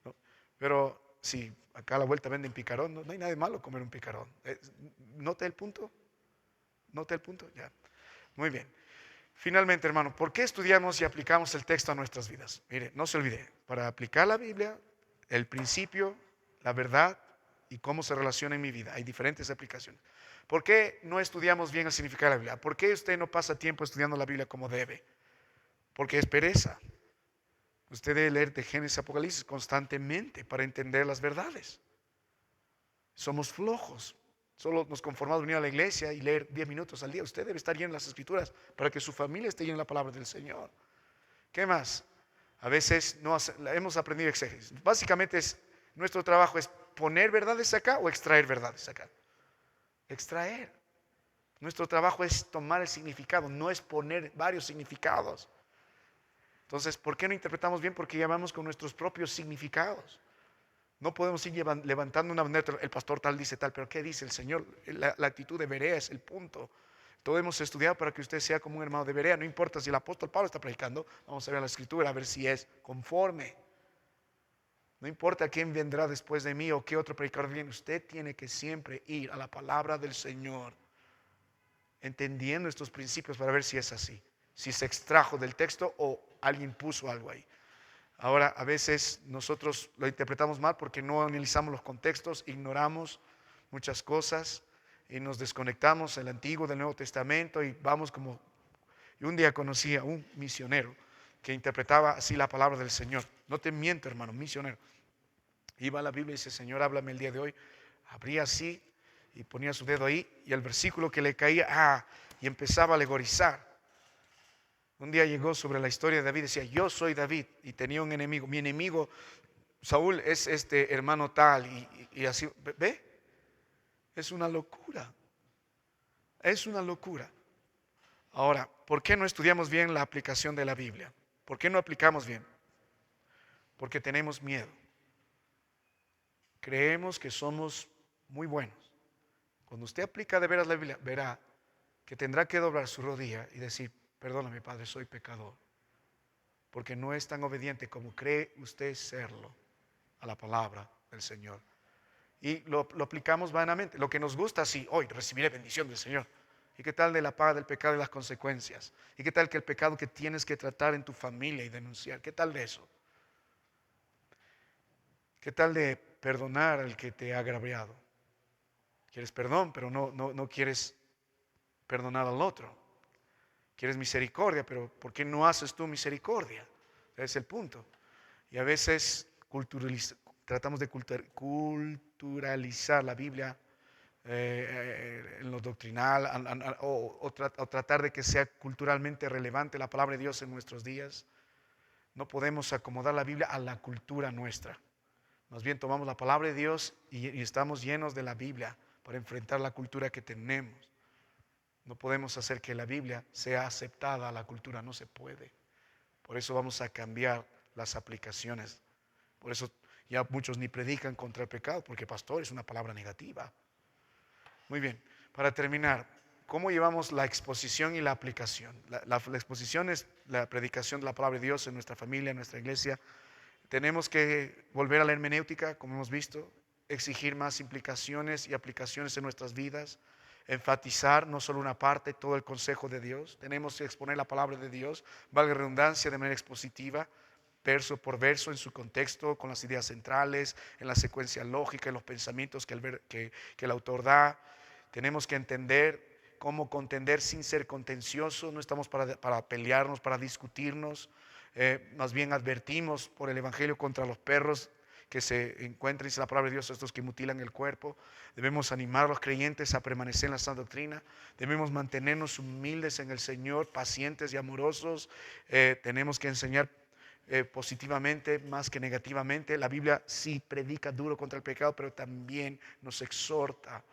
[SPEAKER 1] ¿No? Pero si acá a la vuelta venden picarón, no hay nada de malo comer un picarón. ¿Nota el punto? ¿Nota el punto? Ya. Muy bien. Finalmente, hermano, ¿por qué estudiamos y aplicamos el texto a nuestras vidas? Mire, no se olvide, para aplicar la Biblia, el principio, la verdad y cómo se relaciona en mi vida, hay diferentes aplicaciones. ¿Por qué no estudiamos bien el significado de la Biblia? ¿Por qué usted no pasa tiempo estudiando la Biblia como debe? Porque es pereza. Usted debe leer de Génesis a Apocalipsis constantemente para entender las verdades. Somos flojos. Solo nos conformamos a venir a la iglesia y leer 10 minutos al día. Usted debe estar lleno en las escrituras para que su familia esté llena en la palabra del Señor. ¿Qué más? A veces no hemos aprendido exégesis. Básicamente nuestro trabajo es poner verdades acá o extraer verdades acá. Extraer. Nuestro trabajo es tomar el significado, no es poner varios significados. Entonces, ¿por qué no interpretamos bien? Porque llamamos con nuestros propios significados. No podemos ir levantando una bandera, el pastor tal dice tal, pero ¿qué dice el Señor? La actitud de Berea es el punto. Todo hemos estudiado para que usted sea como un hermano de Berea. No importa si el apóstol Pablo está predicando, vamos a ver la escritura, a ver si es conforme. No importa quién vendrá después de mí o qué otro predicador viene, usted tiene que siempre ir a la palabra del Señor, entendiendo estos principios para ver si es así, si se extrajo del texto o alguien puso algo ahí. Ahora, a veces nosotros lo interpretamos mal porque no analizamos los contextos, ignoramos muchas cosas y nos desconectamos del Antiguo, del Nuevo Testamento y vamos como... Y un día conocí a un misionero que interpretaba así la palabra del Señor. No te miento, hermano, misionero. Iba a la Biblia y dice, Señor, háblame el día de hoy. Abría así y ponía su dedo ahí y el versículo que le caía, y empezaba a alegorizar. Un día llegó sobre la historia de David, decía, yo soy David y tenía un enemigo. Mi enemigo, Saúl, es este hermano tal y así. ¿Ve? Es una locura. Es una locura. Ahora, ¿por qué no estudiamos bien la aplicación de la Biblia? ¿Por qué no aplicamos bien? Porque tenemos miedo. Creemos que somos muy buenos. Cuando usted aplica de veras la Biblia, verá que tendrá que doblar su rodilla y decir, perdóname, Padre, soy pecador. Porque no es tan obediente como cree usted serlo a la palabra del Señor. Y lo aplicamos vanamente. Lo que nos gusta, sí, hoy recibiré bendición del Señor. ¿Y qué tal de la paga del pecado y las consecuencias? ¿Y qué tal que el pecado que tienes que tratar en tu familia y denunciar? ¿Qué tal de eso? ¿Qué tal de perdonar al que te ha agraviado? Quieres perdón, pero no quieres perdonar al otro. Quieres misericordia, pero ¿por qué no haces tú misericordia? Ese es el punto. Y a veces tratamos de culturalizar la Biblia en lo doctrinal o tratar de que sea culturalmente relevante la palabra de Dios en nuestros días. No podemos acomodar la Biblia a la cultura nuestra. Más bien tomamos la palabra de Dios y estamos llenos de la Biblia para enfrentar la cultura que tenemos. No podemos hacer que la Biblia sea aceptada a la cultura, no se puede. Por eso vamos a cambiar las aplicaciones. Por eso ya muchos ni predican contra el pecado, porque pastor es una palabra negativa. Muy bien, para terminar, ¿cómo llevamos la exposición y la aplicación? La exposición es la predicación de la palabra de Dios en nuestra familia, en nuestra iglesia. Tenemos que volver a la hermenéutica, como hemos visto, exigir más implicaciones y aplicaciones en nuestras vidas. enfatizar no solo una parte, todo el consejo de Dios. Tenemos que exponer la palabra de Dios, valga la redundancia, de manera expositiva, verso por verso, en su contexto, con las ideas centrales, en la secuencia lógica, en los pensamientos que el autor da. Tenemos que entender cómo contender sin ser contencioso. No estamos para pelearnos, para discutirnos. Más bien advertimos por el Evangelio contra los perros que se encuentran, dice la palabra de Dios, estos que mutilan el cuerpo. Debemos animar a los creyentes a permanecer en la sana doctrina. Debemos mantenernos humildes en el Señor, pacientes y amorosos. Tenemos que enseñar positivamente más que negativamente. La Biblia sí predica duro contra el pecado, pero también nos exhorta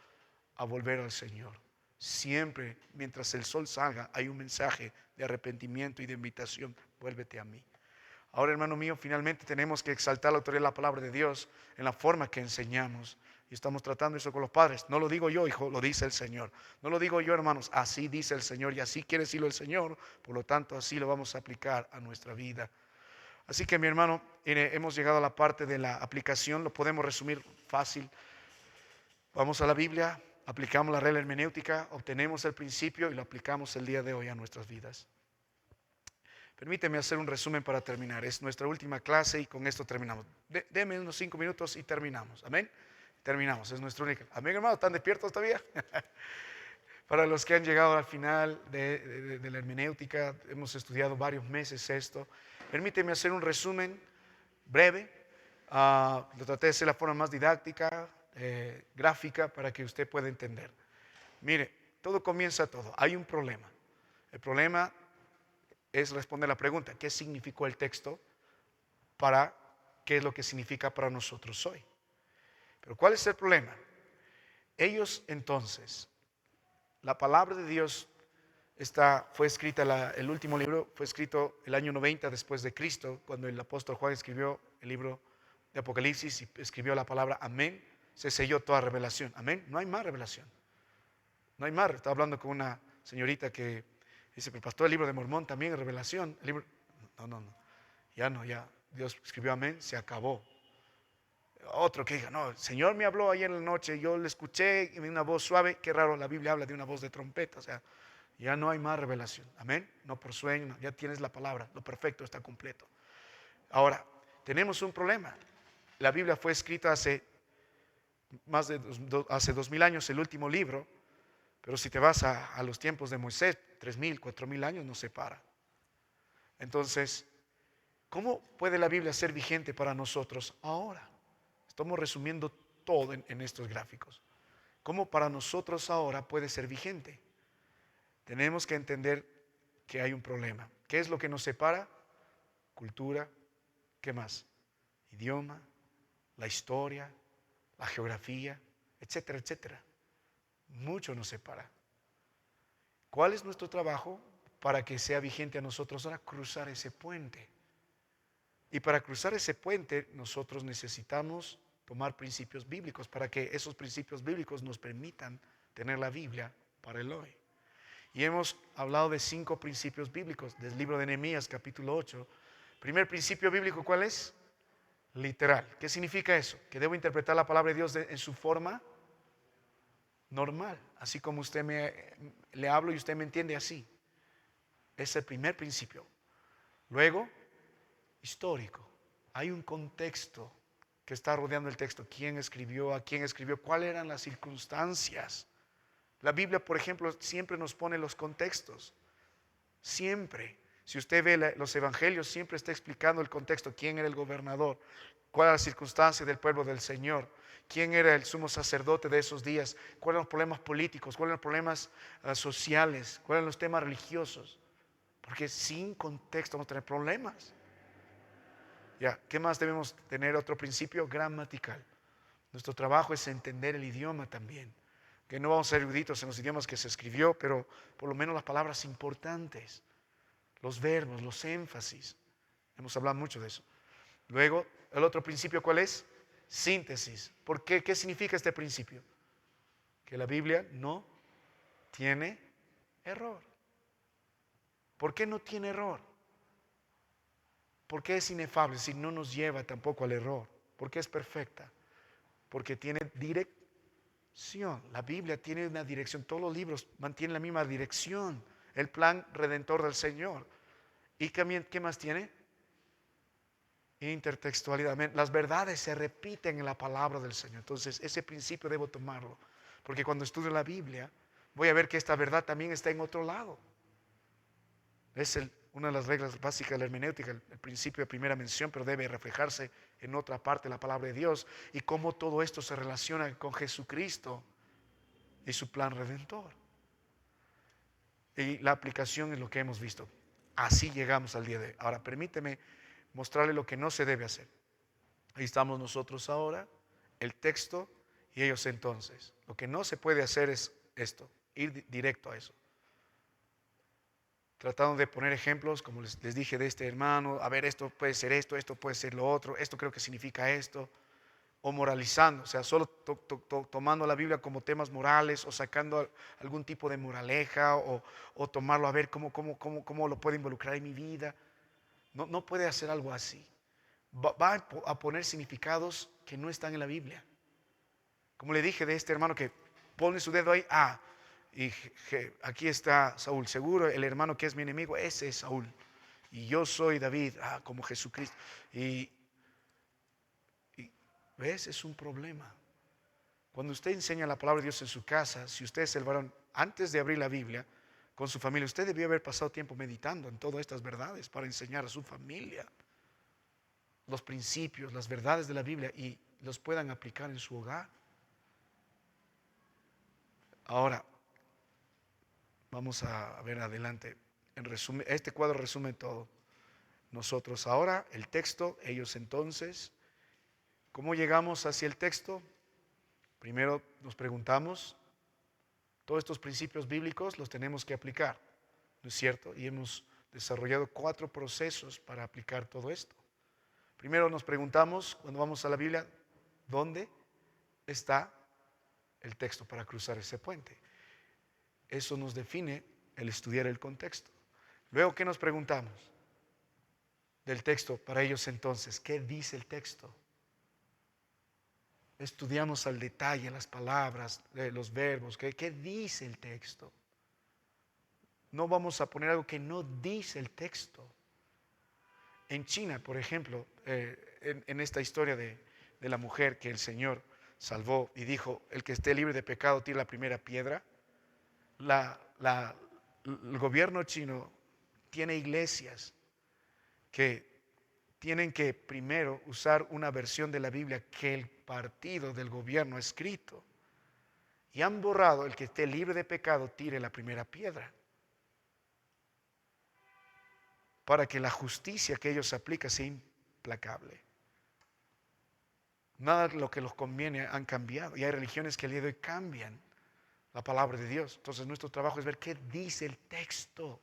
[SPEAKER 1] a volver al Señor. Siempre, mientras el sol salga, hay un mensaje de arrepentimiento y de invitación. Vuélvete a mí. Ahora, hermano mío, finalmente tenemos que exaltar la autoridad de la palabra de Dios en la forma que enseñamos. Y estamos tratando eso con los padres. No lo digo yo, hijo, lo dice el Señor. No lo digo yo, hermanos, así dice el Señor y así quiere decirlo el Señor. Por lo tanto, así lo vamos a aplicar a nuestra vida. Así que, mi hermano, hemos llegado a la parte de la aplicación. Lo podemos resumir fácil. Vamos a la Biblia, aplicamos la regla hermenéutica, obtenemos el principio y lo aplicamos el día de hoy a nuestras vidas. Permíteme hacer un resumen para terminar. Es nuestra última clase y con esto terminamos. Deme unos 5 minutos y terminamos. Amén. Terminamos. Es nuestra única. Amén, hermano. ¿Están despiertos todavía? Para los que han llegado al final de la hermenéutica, hemos estudiado varios meses esto. Permíteme hacer un resumen breve. Lo traté de hacer de la forma más didáctica, gráfica, para que usted pueda entender. Mire, todo comienza todo. Hay un problema. El problema es responder la pregunta: ¿qué significó el texto para qué es lo que significa para nosotros hoy? Pero ¿cuál es el problema? Ellos entonces, la palabra de Dios fue escrita, el último libro fue escrito el año 90 después de Cristo, cuando el apóstol Juan escribió el libro de Apocalipsis y escribió la palabra amén, se selló toda revelación. Amén, no hay más revelación. No hay más. Estaba hablando con una señorita que dice: pero pastor, el libro de Mormón también es revelación. El libro... No. Ya. Dios escribió amén, se acabó. Otro que diga: no, el Señor me habló ayer en la noche, yo le escuché en una voz suave. Qué raro, la Biblia habla de una voz de trompeta. O sea, ya no hay más revelación. Amén. No por sueño, no, ya tienes la palabra. Lo perfecto está completo. Ahora, tenemos un problema. La Biblia fue escrita hace 2000 años, el último libro. Pero si te vas a los tiempos de Moisés, 3000, 4000 años nos separa. Entonces, ¿cómo puede la Biblia ser vigente para nosotros ahora? Estamos resumiendo todo en estos gráficos. ¿Cómo para nosotros ahora puede ser vigente? Tenemos que entender que hay un problema. ¿Qué es lo que nos separa? Cultura. ¿Qué más? Idioma, la historia, la geografía, etcétera, etcétera. Mucho nos separa. ¿Cuál es nuestro trabajo para que sea vigente a nosotros ahora? Cruzar ese puente. Y para cruzar ese puente nosotros necesitamos tomar principios bíblicos para que esos principios bíblicos nos permitan tener la Biblia para el hoy. Y hemos hablado de 5 principios bíblicos del libro de Nehemías, capítulo 8. Primer principio bíblico, ¿cuál es? Literal. ¿Qué significa eso? Que debo interpretar la palabra de Dios en su forma normal, así como le hablo y usted me entiende así. Es el primer principio. Luego, histórico. Hay un contexto que está rodeando el texto. ¿Quién escribió? ¿A quién escribió? ¿Cuáles eran las circunstancias? La Biblia, por ejemplo, siempre nos pone los contextos. Siempre. Si usted ve los evangelios, siempre está explicando el contexto. ¿Quién era el gobernador? ¿Cuál era la circunstancia del pueblo del Señor? ¿Quién era el sumo sacerdote de esos días? ¿Cuáles eran los problemas políticos? ¿Cuáles eran los problemas sociales? ¿Cuáles eran los temas religiosos? Porque sin contexto vamos a tener problemas. Ya, ¿qué más debemos tener? Otro principio gramatical. Nuestro trabajo es entender el idioma también. Que no vamos a ser eruditos en los idiomas que se escribió, pero por lo menos las palabras importantes, los verbos, los énfasis. Hemos hablado mucho de eso. Luego, el otro principio, ¿cuál es? Síntesis. ¿Por qué? ¿Qué significa este principio? Que la Biblia no tiene error. ¿Por qué no tiene error? ¿Por qué es inefable? Si no nos lleva tampoco al error. ¿Por qué es perfecta? Porque tiene La Biblia tiene una dirección, todos los libros mantienen la misma dirección, el plan redentor del Señor. ¿Y qué más tiene? Intertextualidad. Las verdades se repiten en la palabra del Señor. Entonces, ese principio debo tomarlo. Porque cuando estudio la Biblia, voy a ver que esta verdad también está en otro lado. Es una de las reglas básicas de la hermenéutica, el principio de primera mención, pero debe reflejarse en otra parte de la palabra de Dios. Y cómo todo esto se relaciona con Jesucristo y su plan redentor. Y la aplicación es lo que hemos visto. Así llegamos al día de hoy. Ahora, permíteme mostrarle lo que no se debe hacer. Ahí estamos nosotros ahora, el texto y ellos entonces. Lo que no se puede hacer es esto, ir directo a eso. Tratando de poner ejemplos, como les dije de este hermano, a ver, esto puede ser esto puede ser lo otro, esto creo que significa esto, o moralizando, o sea, solo tomando la Biblia como temas morales o sacando algún tipo de moraleja o tomarlo a ver cómo lo puede involucrar en mi vida. No puede hacer algo así. Va a poner significados que no están en la Biblia. Como le dije de este hermano que pone su dedo ahí, y aquí está Saúl, seguro el hermano que es mi enemigo, ese es Saúl. Y yo soy David, como Jesucristo. Y ¿ves? Es un problema. Cuando usted enseña la palabra de Dios en su casa, si usted es el varón, antes de abrir la Biblia con su familia, usted debió haber pasado tiempo meditando en todas estas verdades para enseñar a su familia los principios, las verdades de la Biblia y los puedan aplicar en su hogar. Ahora, vamos a ver adelante. En resumen, este cuadro resume todo. Nosotros ahora, el texto, ellos entonces. ¿Cómo llegamos hacia el texto? Primero nos preguntamos, todos estos principios bíblicos los tenemos que aplicar, ¿no es cierto? Y hemos desarrollado 4 procesos para aplicar todo esto. Primero nos preguntamos, cuando vamos a la Biblia, ¿dónde está el texto para cruzar ese puente? Eso nos define el estudiar el contexto. Luego, ¿qué nos preguntamos del texto para ellos entonces? ¿Qué dice el texto? Estudiamos al detalle las palabras, los verbos, ¿qué dice el texto? No vamos a poner algo que no dice el texto. En China, por ejemplo, en esta historia de la mujer que el Señor salvó y dijo, el que esté libre de pecado tire la primera piedra, el gobierno chino tiene iglesias que tienen que primero usar una versión de la Biblia que el partido del gobierno ha escrito. Y han borrado, el que esté libre de pecado tire la primera piedra. Para que la justicia que ellos aplican sea implacable. Nada de lo que los conviene han cambiado. Y hay religiones que el día de hoy cambian la palabra de Dios. Entonces nuestro trabajo es ver qué dice el texto.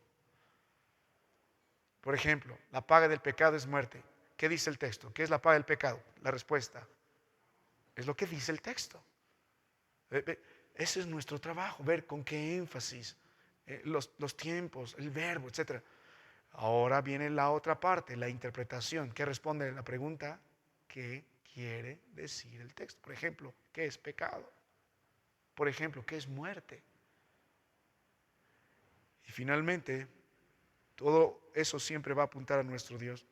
[SPEAKER 1] Por ejemplo, la paga del pecado es muerte. ¿Qué dice el texto? ¿Qué es la paga del pecado? La respuesta es lo que dice el texto. Ese es nuestro trabajo, ver con qué énfasis, los tiempos, el verbo, etc. Ahora viene la otra parte, la interpretación. ¿Qué responde a la pregunta? ¿Qué quiere decir el texto? Por ejemplo, ¿qué es pecado? Por ejemplo, ¿qué es muerte? Y finalmente, todo eso siempre va a apuntar a nuestro Dios.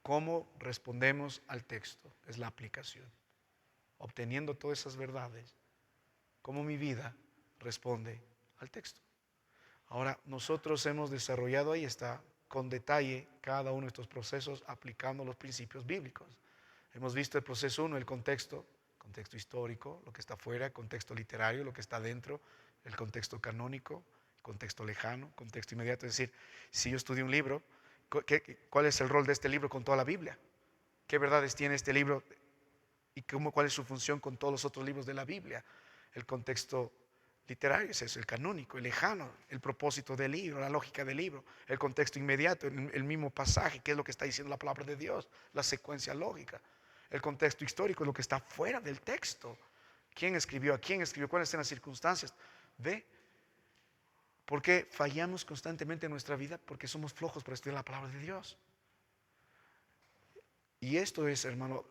[SPEAKER 1] ¿Cómo respondemos al texto? Es la aplicación. Obteniendo todas esas verdades, ¿cómo mi vida responde al texto? Ahora, nosotros hemos desarrollado, ahí está, con detalle cada uno de estos procesos aplicando los principios bíblicos. Hemos visto el proceso 1, el contexto histórico, lo que está afuera, el contexto literario, lo que está dentro, el contexto canónico, el contexto lejano, contexto inmediato. Es decir, si yo estudio un libro, ¿cuál es el rol de este libro con toda la Biblia? ¿Qué verdades tiene este libro y cuál es su función con todos los otros libros de la Biblia? El contexto literario es eso, el canónico, el lejano, el propósito del libro, la lógica del libro, el contexto inmediato, el mismo pasaje, qué es lo que está diciendo la palabra de Dios, la secuencia lógica. El contexto histórico es lo que está fuera del texto. ¿Quién escribió? ¿A quién escribió? ¿Cuáles son las circunstancias? ¿Ve? ¿Por qué fallamos constantemente en nuestra vida? Porque somos flojos para estudiar la palabra de Dios. Y esto es, hermano,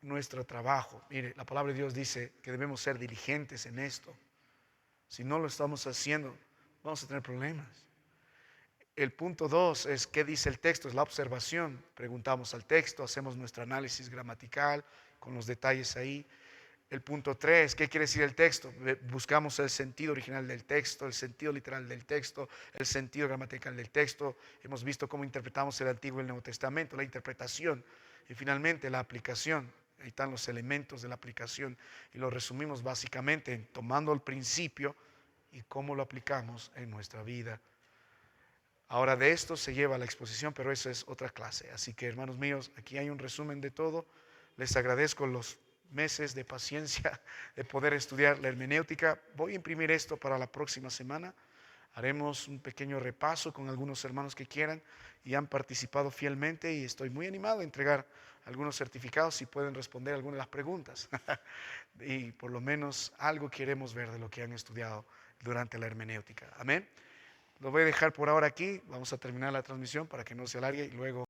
[SPEAKER 1] nuestro trabajo. Mire, la palabra de Dios dice que debemos ser diligentes en esto. Si no lo estamos haciendo, vamos a tener problemas. El punto 2 es qué dice el texto, es la observación. Preguntamos al texto, hacemos nuestro análisis gramatical con los detalles ahí. El punto 3, ¿qué quiere decir el texto? Buscamos el sentido original del texto, el sentido literal del texto, el sentido gramatical del texto. Hemos visto cómo interpretamos el Antiguo y el Nuevo Testamento, la interpretación y finalmente la aplicación. Ahí están los elementos de la aplicación y lo resumimos básicamente en tomando el principio y cómo lo aplicamos en nuestra vida. Ahora de esto se lleva la exposición, pero eso es otra clase. Así que hermanos míos, aquí hay un resumen de todo. Les agradezco los meses de paciencia de poder estudiar la hermenéutica. Voy a imprimir esto para la próxima semana. Haremos un pequeño repaso con algunos hermanos que quieran y han participado fielmente y estoy muy animado a entregar algunos certificados si pueden responder algunas de las preguntas. Y por lo menos algo queremos ver de lo que han estudiado durante la hermenéutica. Amén. Lo voy a dejar por ahora aquí. Vamos a terminar la transmisión para que no se alargue y luego